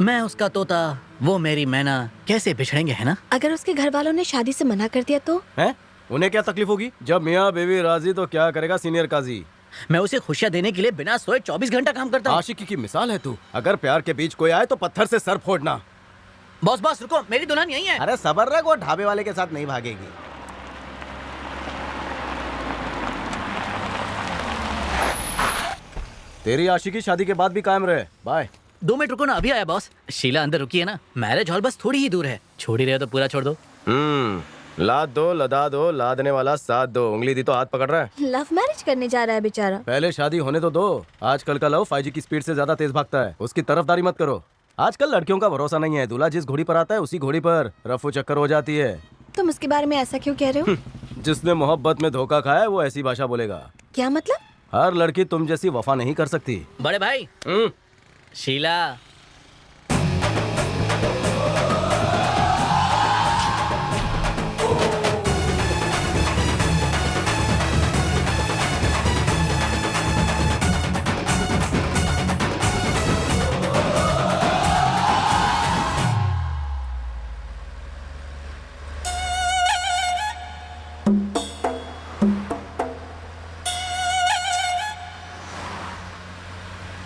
मैं उसका तोता, वो मेरी मैना, कैसे बिछड़ेंगे है ना। अगर उसके घर वालों ने शादी से मना कर दिया तो? हैं? उन्हें क्या तकलीफ होगी? जब मियाँ बेबी राजी तो क्या करेगा सीनियर काजी। मैं उसे खुशियाँ देने के लिए बिना सोए 24 घंटा काम करता हूँ। आशिकी की मिसाल है तू। अगर प्यार के बीच कोई आए तो पत्थर से सर फोड़ना। बॉस बॉस रुको, मेरी दुल्हन यही है। अरे सबर रख, वो ढाबे वाले के साथ नहीं भागेगी। तेरी आशिकी शादी के बाद भी कायम रहे। बाय। 2 मिनट रुको ना, अभी आया बॉस। शीला अंदर रुकी है ना, मैरिज हॉल बस थोड़ी ही दूर है। छोड़ ही रहे हो तो पूरा छोड़ दो। लाद दो, लदा दो, लादने वाला साथ दो। उंगली दी तो हाथ पकड़ रहा है। लव मैरिज करने जा रहा है बेचारा। पहले शादी होने तो दो। आजकल का लव 5G की स्पीड से ज्यादा तेज भागता है, उसकी तरफदारी मत करो। आजकल लड़कियों का भरोसा नहीं है। दूल्हा जिस घोड़ी पर आता है उसी घोड़ी पर रफू चक्कर हो जाती है। तुम उसके बारे में ऐसा क्यों कह रहे हो? जिसने मोहब्बत में धोखा खाया है वो ऐसी भाषा बोलेगा। क्या मतलब? हर लड़की तुम जैसी वफा नहीं कर सकती। बड़े भाई। शीला।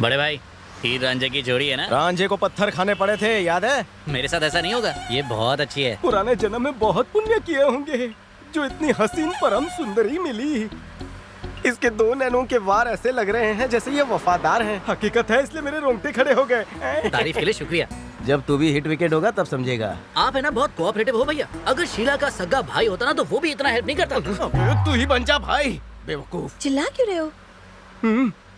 बड़े भाई, हीर रांझे की जोड़ी है ना। रांझे को पत्थर खाने पड़े थे, याद है? मेरे साथ ऐसा नहीं होगा, ये बहुत अच्छी है। पुराने जन्म में बहुत पुण्य किए होंगे जो इतनी हसीन परम सुंदरी मिली। इसके 2 नैनों के वार ऐसे लग रहे हैं जैसे ये वफादार हैं। हकीकत है, इसलिए मेरे रोंगटे खड़े हो गए। तारीफ के लिए शुक्रिया। जब तू भी हिट विकेट होगा तब समझेगा। आप है ना बहुत कोऑपरेटिव हो भैया। अगर शीला का सगा भाई होता ना तो वो भी इतना हेल्प नहीं करता। तू ही बन जा भाई, बेवकूफ। चिल्ला क्यों रहे हो?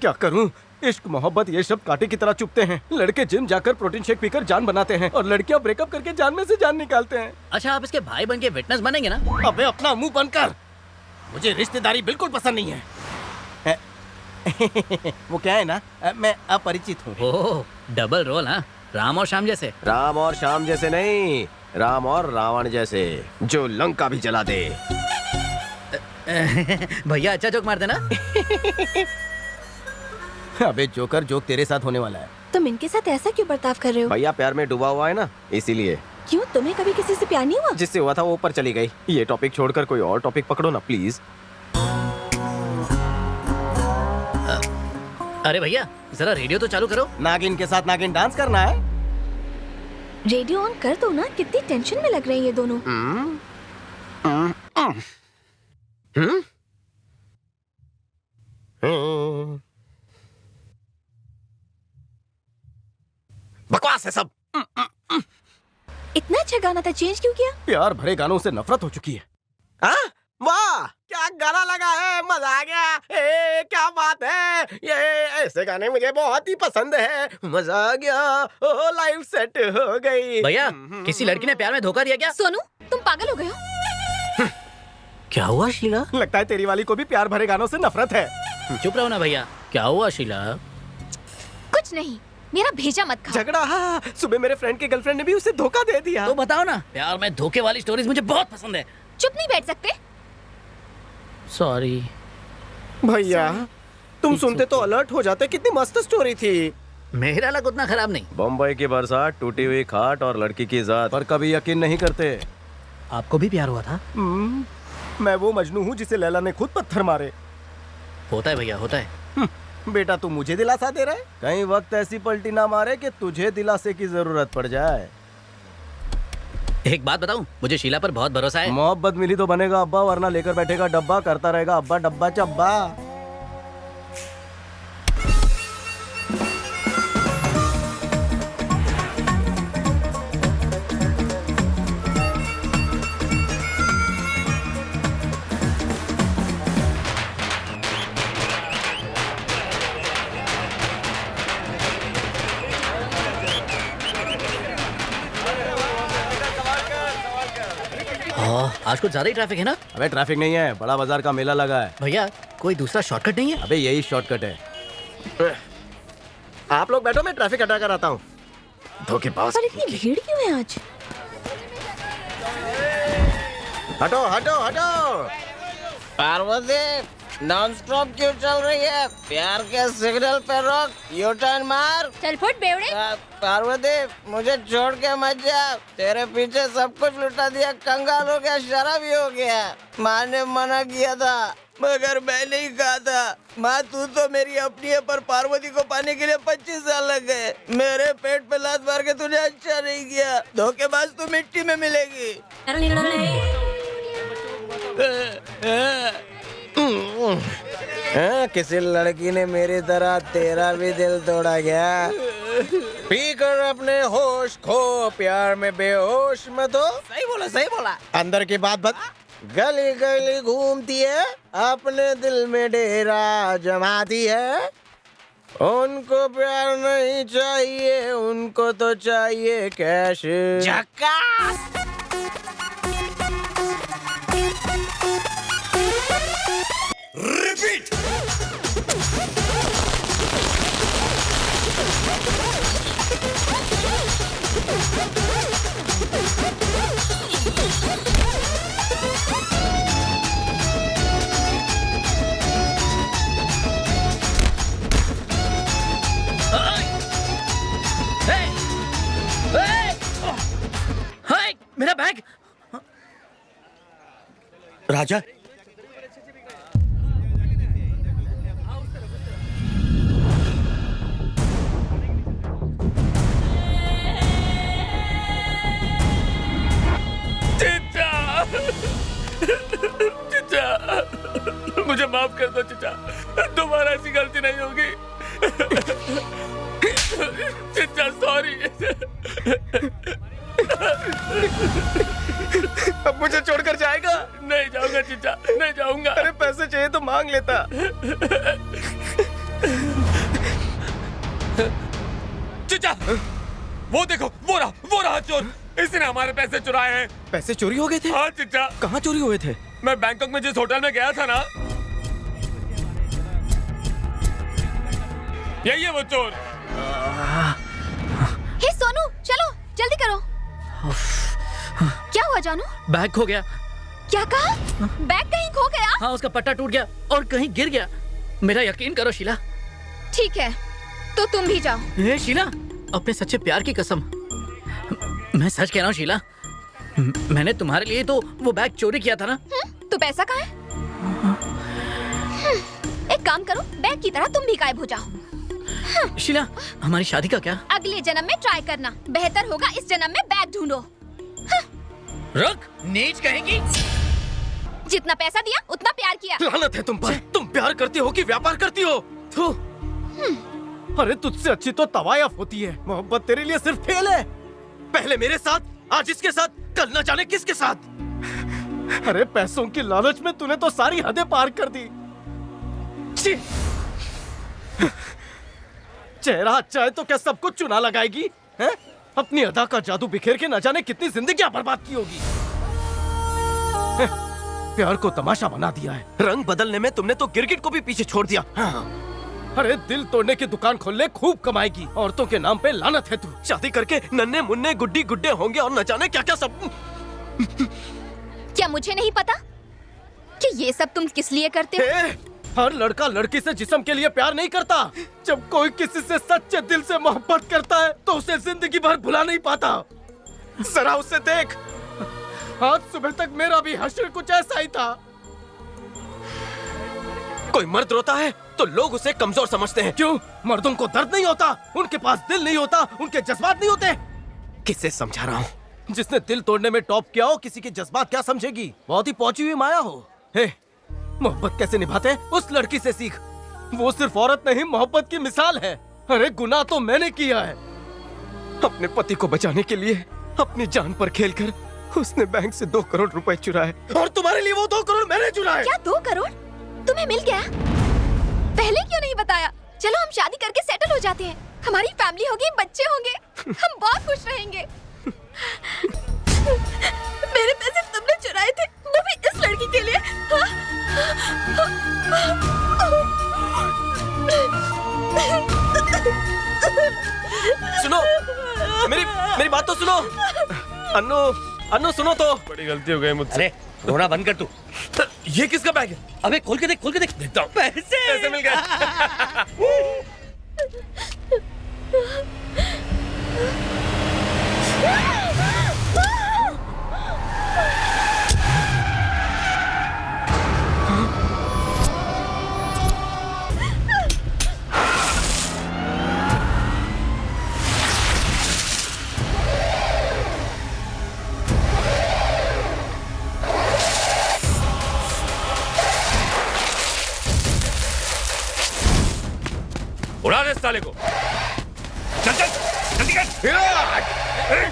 क्या करूं? इश्क मोहब्बत ये शब्द कांटे की तरह चुभते हैं। लड़के जिम जाकर प्रोटीन शेक पीकर जान बनाते हैं और लड़कियां ब्रेकअप करके जान में से जान निकालते हैं। अच्छा, आप इसके भाई बन के विटनेस बनेंगे ना? अबे अपना मुंह बंद कर, मुझे रिश्तेदारी बिल्कुल पसंद नहीं है। वो क्या है ना, मैं अपरिचित हूँ। ओह, डबल रोल हाँ, राम और श्याम जैसे। राम और श्याम जैसे नहीं, राम और रावण जैसे, जो लंका भी जला दे। भैया अच्छा जोक मारते ना। अबे जोकर, जोक तेरे साथ होने वाला है। तुम इनके साथ ऐसा क्यों बर्ताव कर रहे हो? भैया प्यार में डूबा हुआ है ना, इसीलिए। क्यों, तुम्हें कभी किसी से प्यार नहीं हुआ? जिससे हुआ था वो ऊपर चली गई। ये टॉपिक छोड़कर कोई और टॉपिक पकड़ो ना प्लीज। अरे भैया जरा रेडियो तो चालू करो। नागिन के साथ नागिन डांस करना है। रेडियो ऑन कर दो ना, कितनी टेंशन में लग रहे हैं ये दोनों। बकवास है सब। इतना अच्छा गाना था, चेंज क्यों किया? प्यार भरे गानों से नफरत हो चुकी है। वाह, क्या गाना लगा है, मजा आ गया। क्या बात है, ये ऐसे गाने मुझे बहुत ही पसंद है। मजा आ गया, ओ लाइफ सेट हो गई। भैया किसी लड़की ने प्यार में धोखा दिया क्या? सोनू तुम पागल हो गए हो? क्या हुआ शीला? लगता है तेरी वाली को भी प्यार भरे गानों से नफरत है। चुप रहो ना भैया। क्या हुआ शीला? कुछ नहीं, मेरा भेजा मत खा। झगड़ा? हाँ, सुबह मेरे फ्रेंड के गर्लफ्रेंड ने भी उसे धोखा दे दिया। तो बताओ ना, प्यार में धोखे वाली स्टोरीज मुझे बहुत पसंद है। चुप नहीं बैठ सकते? सॉरी भैया, तुम सुनते तो अलर्ट हो जाते। कितनी मस्त स्टोरी थी। मेरा लग उतना खराब नहीं। बम्बई की बरसात, टूटी हुई खाट और लड़की की जात। पर कभी यकीन नहीं करते। आपको भी प्यार हुआ था? मैं वो मजनू हूँ जिसे लैला ने खुद पत्थर मारे। होता है भैया, होता है। बेटा तू मुझे दिलासा दे रहा है? कहीं वक्त ऐसी पलटी ना मारे कि तुझे दिलासे की जरूरत पड़ जाए। एक बात बताऊं, मुझे शीला पर बहुत भरोसा है। मोहब्बत मिली तो बनेगा अब्बा, वरना लेकर बैठेगा डब्बा, करता रहेगा अब्बा डब्बा चब्बा। आज कुछ ज्यादा ही ट्रैफिक है ना? अबे ट्रैफिक नहीं है, बड़ा बाजार का मेला लगा है। भैया कोई दूसरा शॉर्टकट नहीं है? अबे यही शॉर्टकट है। आप लोग बैठो, मैं ट्रैफिक हटा कर आता हूँ। धोखेबाज। पर इतनी भीड़ क्यों है आज? हटो हटो हटो। पार्वती नॉन स्टॉप क्यों चल रही है? प्यार के सिग्नल पे रोक, यू टर्न मार। चल फुट बेवड़े। पार्वती मुझे छोड़ के मत जा। तेरे पीछे सब कुछ लुटा दिया, कंगाल हो गया, शराबी हो गया। माँ ने मना किया था मगर मैं नहीं कहा था। माँ तू तो मेरी अपनी है, पर पार्वती को पाने के लिए 25 साल लग गए। मेरे पेट पे लात मार के तूने अच्छा नहीं किया। धोखेबाज तू मिट्टी में मिलेगी। किसी लड़की ने मेरी तरह तेरा भी दिल तोड़ा गया। पी कर अपने होश खो, प्यार में बेहोश मत हो। सही बोला, सही बोला। अंदर की बात बता। गली गली घूमती है, अपने दिल में डेरा जमाती है। उनको प्यार नहीं चाहिए, उनको तो चाहिए कैश। झक्कास। रिपीट। मेरा बैग। राजा, चिचा मुझे माफ कर दो चिचा, दोबारा ऐसी गलती नहीं होगी। चिचा सॉरी। अब मुझे छोड़कर जाएगा? नहीं जाऊंगा चिचा, नहीं जाऊंगा। अरे पैसे चाहिए तो मांग लेता। चिचा वो देखो, वो रहा चोर। इसने हमारे पैसे चुराए हैं। पैसे चोरी हो गए थे? हाँ चिचा। कहाँ चोरी हुए थे? मैं बैंकॉक में जिस होटल में गया था ना, यही है वो चोर। हे सोनू, चलो जल्दी करो। क्या हुआ जानू? बैग खो गया। क्या कहा? बैग कहीं खो गया? हाँ, उसका पट्टा टूट गया और कहीं गिर गया। मेरा यकीन करो शीला। ठीक है, तो तुम भी जाओ। हे शीला, अपने सच्चे प्यार की कसम, मैं सच कह रहा हूँ शीला, मैंने तुम्हारे लिए तो वो बैग चोरी किया था ना। तो पैसा कहाँ है? एक काम करो, बैग की तरह तुम भी गायब हो जाओ। शीला, हमारी शादी का क्या? अगले जन्म में ट्राई करना, बेहतर होगा इस जन्म में बैग ढूंढो। रुक, नीच कहेंगी। जितना पैसा दिया उतना प्यार किया। लानत है तुम पर। तुम प्यार करती हो कि व्यापार करती हो? थू। अरे तुझसे अच्छी तो तवायफ होती है। मोहब्बत तेरे लिए सिर्फ फेल है। पहले मेरे साथ, आज इसके साथ, कल न जाने किसके साथ। अरे पैसों की लालच में तूने तो सारी हदें पार कर दी। चेहरा अच्छा है तो क्या सब कुछ चुना लगाएगी? हैं? अपनी अदा का जादू बिखेर के न जाने कितनी जिंदगियां बर्बाद की होगी। प्यार को तमाशा बना दिया है। रंग बदलने में तुमने तो गिरगिट को भी पीछे छोड़ दिया। अरे दिल तोड़ने की दुकान खोल ले, खूब कमाएगी। औरतों के नाम पे लानत है तू। शादी करके नन्हे मुन्ने गुड्डी गुड्डे होंगे और न जाने क्या क्या सब। क्या मुझे नहीं पता कि ये सब तुम किस लिए करते हो? हर लड़का लड़की से जिस्म के लिए प्यार नहीं करता। जब कोई किसी से सच्चे दिल से मोहब्बत करता है तो उसे जिंदगी भर भुला नहीं पाता। जरा उसे देख, आज सुबह तक मेरा भी हश्र कुछ ऐसा ही था। कोई मर्द रोता है तो लोग उसे कमजोर समझते हैं। क्यों? मर्दों को दर्द नहीं होता, उनके पास दिल नहीं होता, उनके जज्बात नहीं होते। किससे समझा रहा हूँ? जिसने दिल तोड़ने में टॉप किया हो, किसी के जज्बात क्या समझेगी? बहुत ही पहुंची हुई माया हो। हे, मोहब्बत कैसे निभाते हैं उस लड़की से सीख। वो सिर्फ औरत नहीं, मोहब्बत की मिसाल है। अरे गुनाह तो मैंने किया है। अपने पति को बचाने के लिए अपनी जान पर खेलकर उसने बैंक से 2 करोड़ रुपए चुराए, और तुम्हारे लिए वो 2 करोड़ मैंने चुराए। क्या 2 करोड़ तुम्हें मिल गया? पहले क्यों नहीं बताया? चलो हम शादी करके सेटल हो जाते हैं, हमारी फैमिली होगी, बच्चे होंगे, हम बहुत खुश रहेंगे। मेरे पैसे तुमने चुराए थे, वो भी इस लड़की के लिए। सुनो, मेरी बात तो सुनो। अन्नू सुनो तो। बड़ी गलती हो गई मुझसे। अरे रोना बंद कर तू। ये किसका बैग है? अबे खोल के देख देखता हूँ। पैसे मिल गए। उड़ा दे साले को। चल चल जल्दी कर। अरे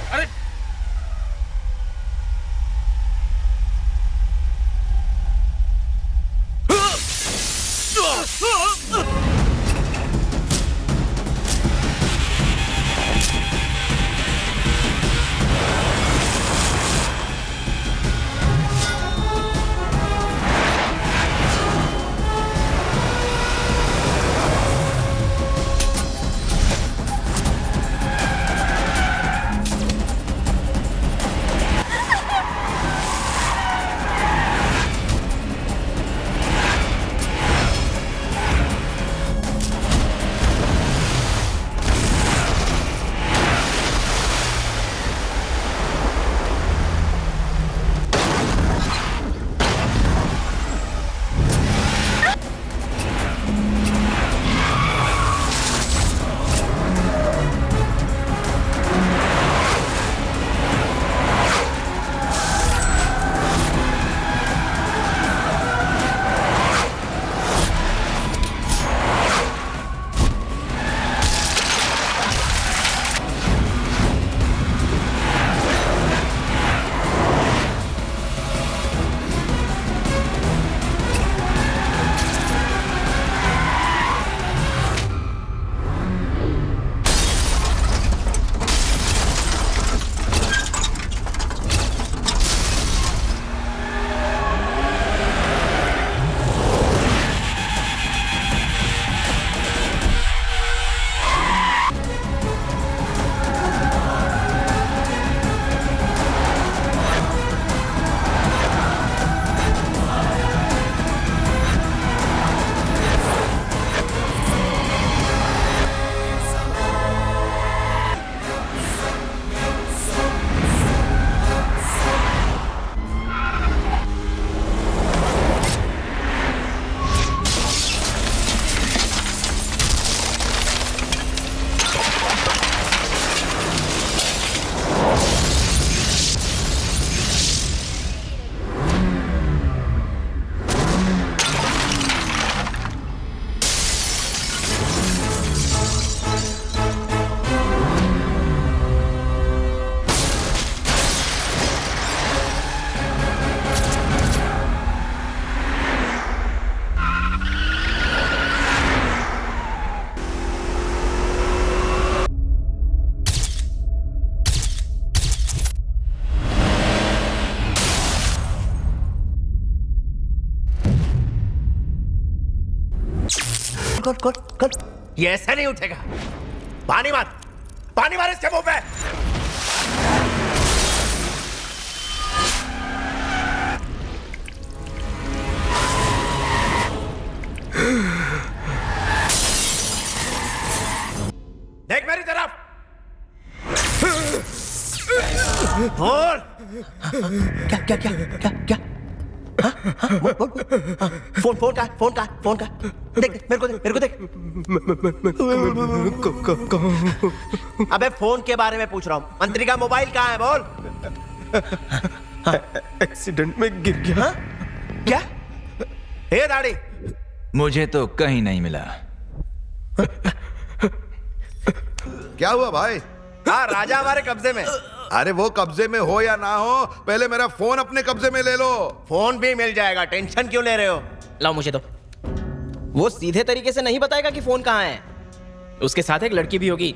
ये ऐसा नहीं उठेगा। पानी मार इसके मुंह पे। देख मेरी तरफ। बोल। क्या क्या क्या क्या क्या? बोल बोल बोल। फोन का देख मेरे को देख। अबे फोन के बारे में पूछ रहा हूँ। मंत्री का मोबाइल कहाँ है? बोल। एक्सीडेंट में गिर गया। क्या? हे दाढ़ी, मुझे तो कहीं नहीं मिला। क्या हुआ भाई? हाँ, राजा हमारे कब्जे में। अरे वो कब्जे में हो या ना हो, पहले मेरा फोन अपने कब्जे में ले लो। फोन भी मिल जाएगा, टेंशन क्यों ले रहे हो? लाओ मुझे दो। वो सीधे तरीके से नहीं बताएगा कि फोन कहाँ है। उसके साथ एक लड़की भी होगी।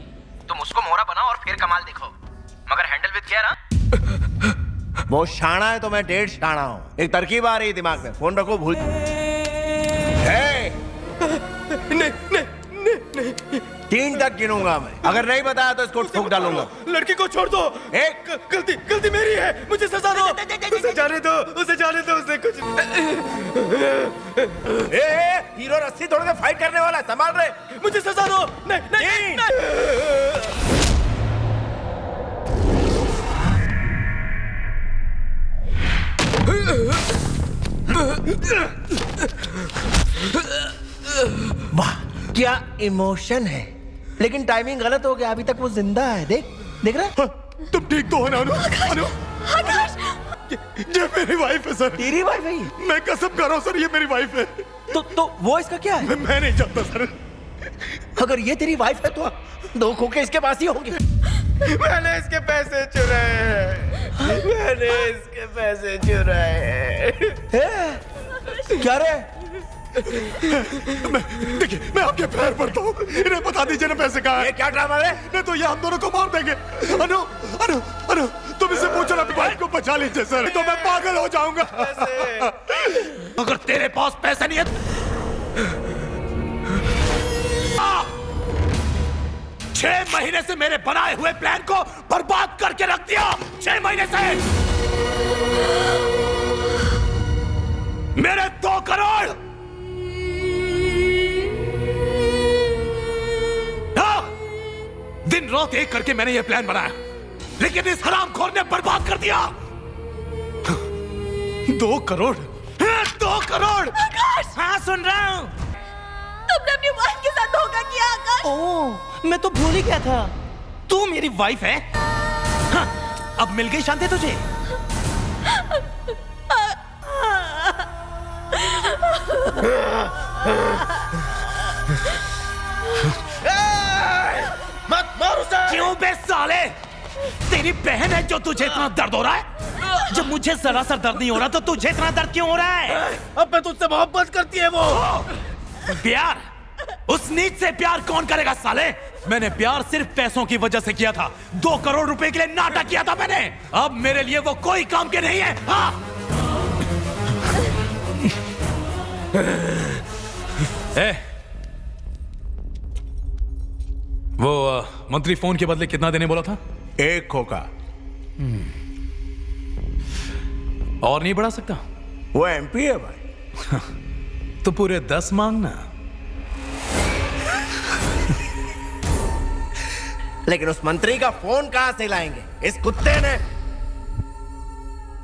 तुम उसको मोहरा बनाओ और फिर कमाल देखो, मगर हैंडल विद केयर। हाँ, वो शाना है तो मैं 1.5 शाना हूँ। एक तरकीब आ रही दिमाग में, फोन रखो। भूल नहीं 3 तक गिनूंगा मैं। अगर नहीं बताया तो इसको ठोक डालूंगा। लड़की को छोड़ दो। एक गलती मेरी है, मुझे सजा दो। उसे जाने दो, उसने कुछ। हीरो रस्सी तोड़ के फाइट करने वाला है, संभाल रहे। मुझे सजा दो। नहीं। वाह क्या इमोशन है, लेकिन टाइमिंग गलत हो गया। अभी तक वो जिंदा है। देख रहा? तुम ठीक तो हो ना? आकाश, ये मेरी वाइफ है सर। तेरी वाइफ है ये? मैं कसम कर रहा हूँ सर, ये मेरी वाइफ है। तो वो इसका क्या है? मैं नहीं जानता सर। अगर ये तेरी वाइफ है तो 2 खोखे इसके पास ही होंगे। मैंने इसके पैसे चुराए हैं। क्या रे? देखिए, मैं आपके पैर पड़ता हूँ, इन्हें बता दीजिए ना पैसे कहाँ है। ये क्या ड्रामा है? नहीं तो ये हम दोनों को मार देंगे। अनु, तुम इसे पूछो ना, वाइफ को बचा लीजिए सर, तो मैं पागल हो जाऊंगा। अगर तेरे पास पैसा नहीं है 6 महीने से मेरे बनाए हुए प्लान को बर्बाद करके रख दिया। 6 महीने से मेरे 2 करोड़ दिन रात एक करके मैंने ये प्लान बनाया, लेकिन इस हरामखोर ने बर्बाद कर दिया। 2 करोड़ 2 करोड़। हाँ, सुन रहा हूँ। तुमने अपनी वाइफ के साथ धोखा किया आकाश। ओह, मैं तो भूल ही गया था, तू मेरी वाइफ है। हाँ, अब मिल गई शांति तुझे। मत मार उसे। क्यों बे साले? तेरी बहन है जो तुझे इतना दर्द हो रहा है? जब मुझे जरा सा दर्द नहीं हो रहा तो तुझे इतना दर्द क्यों हो रहा है? अब मैं तुझसे मोहब्बत करती है वो। प्यार? उस नीच से प्यार कौन करेगा साले? मैंने प्यार सिर्फ पैसों की वजह से किया था। 2 करोड़ रुपए के लिए नाटक किया था मैंने। अब मेरे लिए वो कोई काम के नहीं है। हाँ? वो मंत्री फोन के बदले कितना देने बोला था? 1 खोखा। और नहीं बढ़ा सकता? वो MP है भाई। तो पूरे 10 मांगना। लेकिन उस मंत्री का फोन कहां से लाएंगे? इस कुत्ते ने।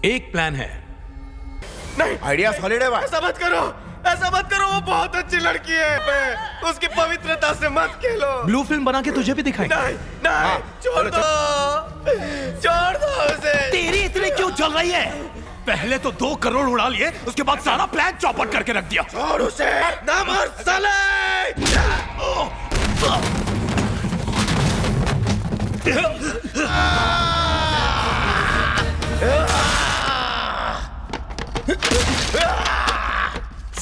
एक प्लान है। नहीं, आइडिया सॉलिड है भाई। ऐसा मत करो, वो बहुत अच्छी लड़की है। उसकी पवित्रता से मत खेलो। ब्लू फिल्म बना के तुझे भी दिखाएंगे। नहीं, छोड़ दो उसे। तेरी इतनी क्यों चल रही है? पहले तो 2 करोड़ उड़ा लिए, उसके बाद सारा प्लान चौपट करके रख दिया। छोड़ उसे, ना मार साले।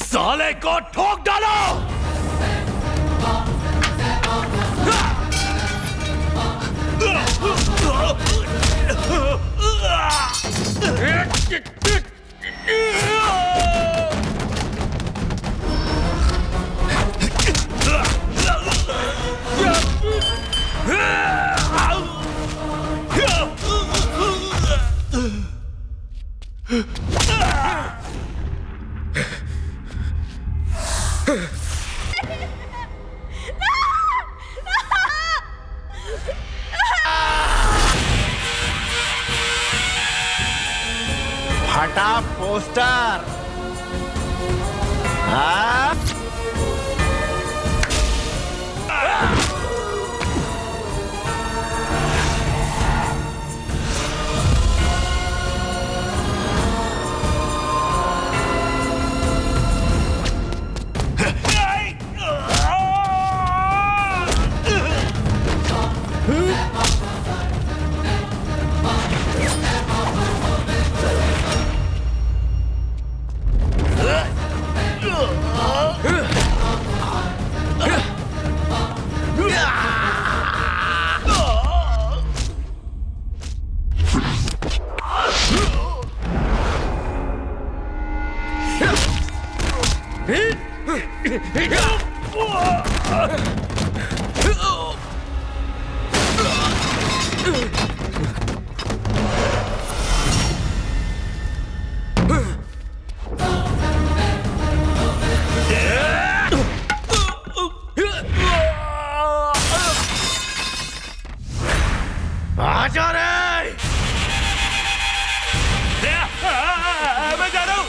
साले को ठोक डालो। छोटा पोस्टर। हाँ? आजा रे! मैं जा रहा हूँ।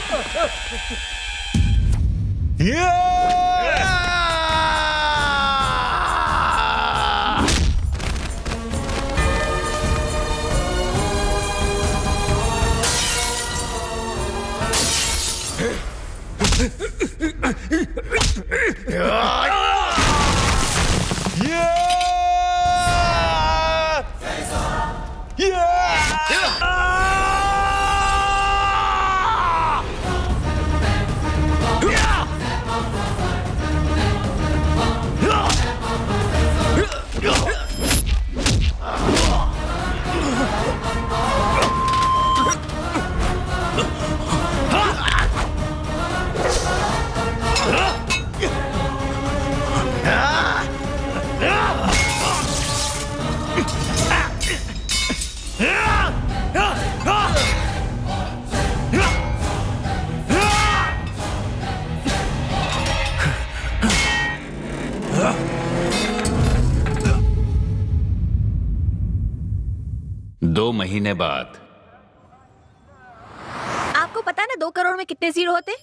दो महीने बाद। आपको पता है ना 2 करोड़ में कितने जीरो होते?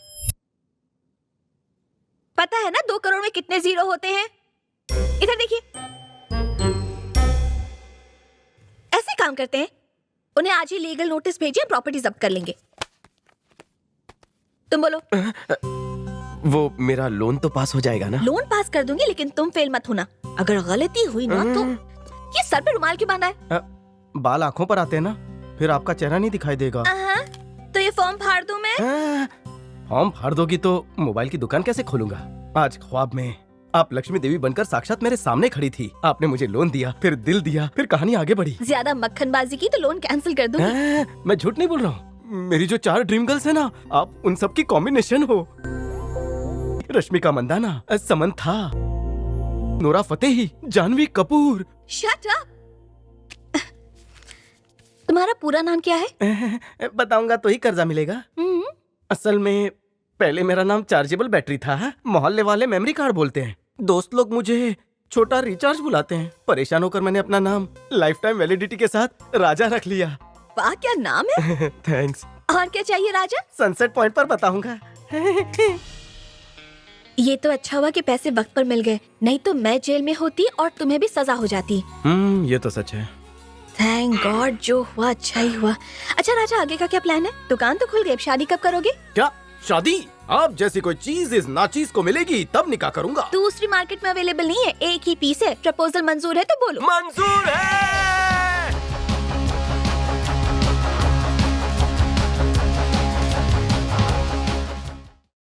पता है ना 2 करोड़ में कितने जीरो होते हैं? इधर देखिए। ऐसे काम करते हैं। उन्हें आज ही लीगल नोटिस भेजिए, प्रॉपर्टी जब्त कर लेंगे। तुम बोलो। वो मेरा लोन तो पास हो जाएगा ना? लोन पास कर दूंगी, लेकिन तुम फेल मत होना। अगर गलती हुई ना तो ये सर पे रुमाल क्यों बांधा है? बाल आंखों पर आते हैं ना, फिर आपका चेहरा नहीं दिखाई देगा। तो ये फॉर्म फाड़ दूं मैं? फॉर्म फाड़ दोगी तो मोबाइल की दुकान कैसे खोलूंगा? आज ख्वाब में आप लक्ष्मी देवी बनकर साक्षात मेरे सामने खड़ी थी। आपने मुझे लोन दिया, फिर दिल दिया, फिर कहानी आगे बढ़ी। ज्यादा मक्खनबाजी की तो लोन कैंसिल कर दूंगी। मैं झूठ नहीं बोल रहा हूँ। मेरी जो 4 ड्रीम गर्ल्स है ना, आप उन सब की कॉम्बिनेशन हो। Rashmika Mandanna, Samantha, Nora Fatehi, Janhvi Kapoor. Shut up. तुम्हारा पूरा नाम क्या है? बताऊंगा तो ही कर्जा मिलेगा। असल में पहले मेरा नाम चार्जेबल बैटरी था। मोहल्ले वाले मेमोरी कार्ड बोलते हैं। दोस्त लोग मुझे छोटा रिचार्ज बुलाते हैं। परेशान होकर मैंने अपना नाम लाइफ टाइम वैलिडिटी के साथ राजा रख लिया। वाह, क्या नाम है। थैंक्स। और क्या चाहिए राजा? सनसेट पॉइंट पर बताऊंगा। ये तो अच्छा हुआ कि पैसे वक्त पर मिल गए, नहीं तो मैं जेल में होती और तुम्हें भी सजा हो जाती। ये तो सच है। थैंक गॉड, जो हुआ अच्छा ही हुआ। अच्छा राजा, आगे का क्या प्लान है? दुकान तो खुल गई, अब शादी कब करोगे? क्या शादी? आप जैसी कोई चीज इस नाचीज को मिलेगी तब निकाह करूंगा। दूसरी मार्केट में अवेलेबल नहीं है, एक ही पीस है। प्रपोजल मंजूर है तो बोलो। मंजूर है।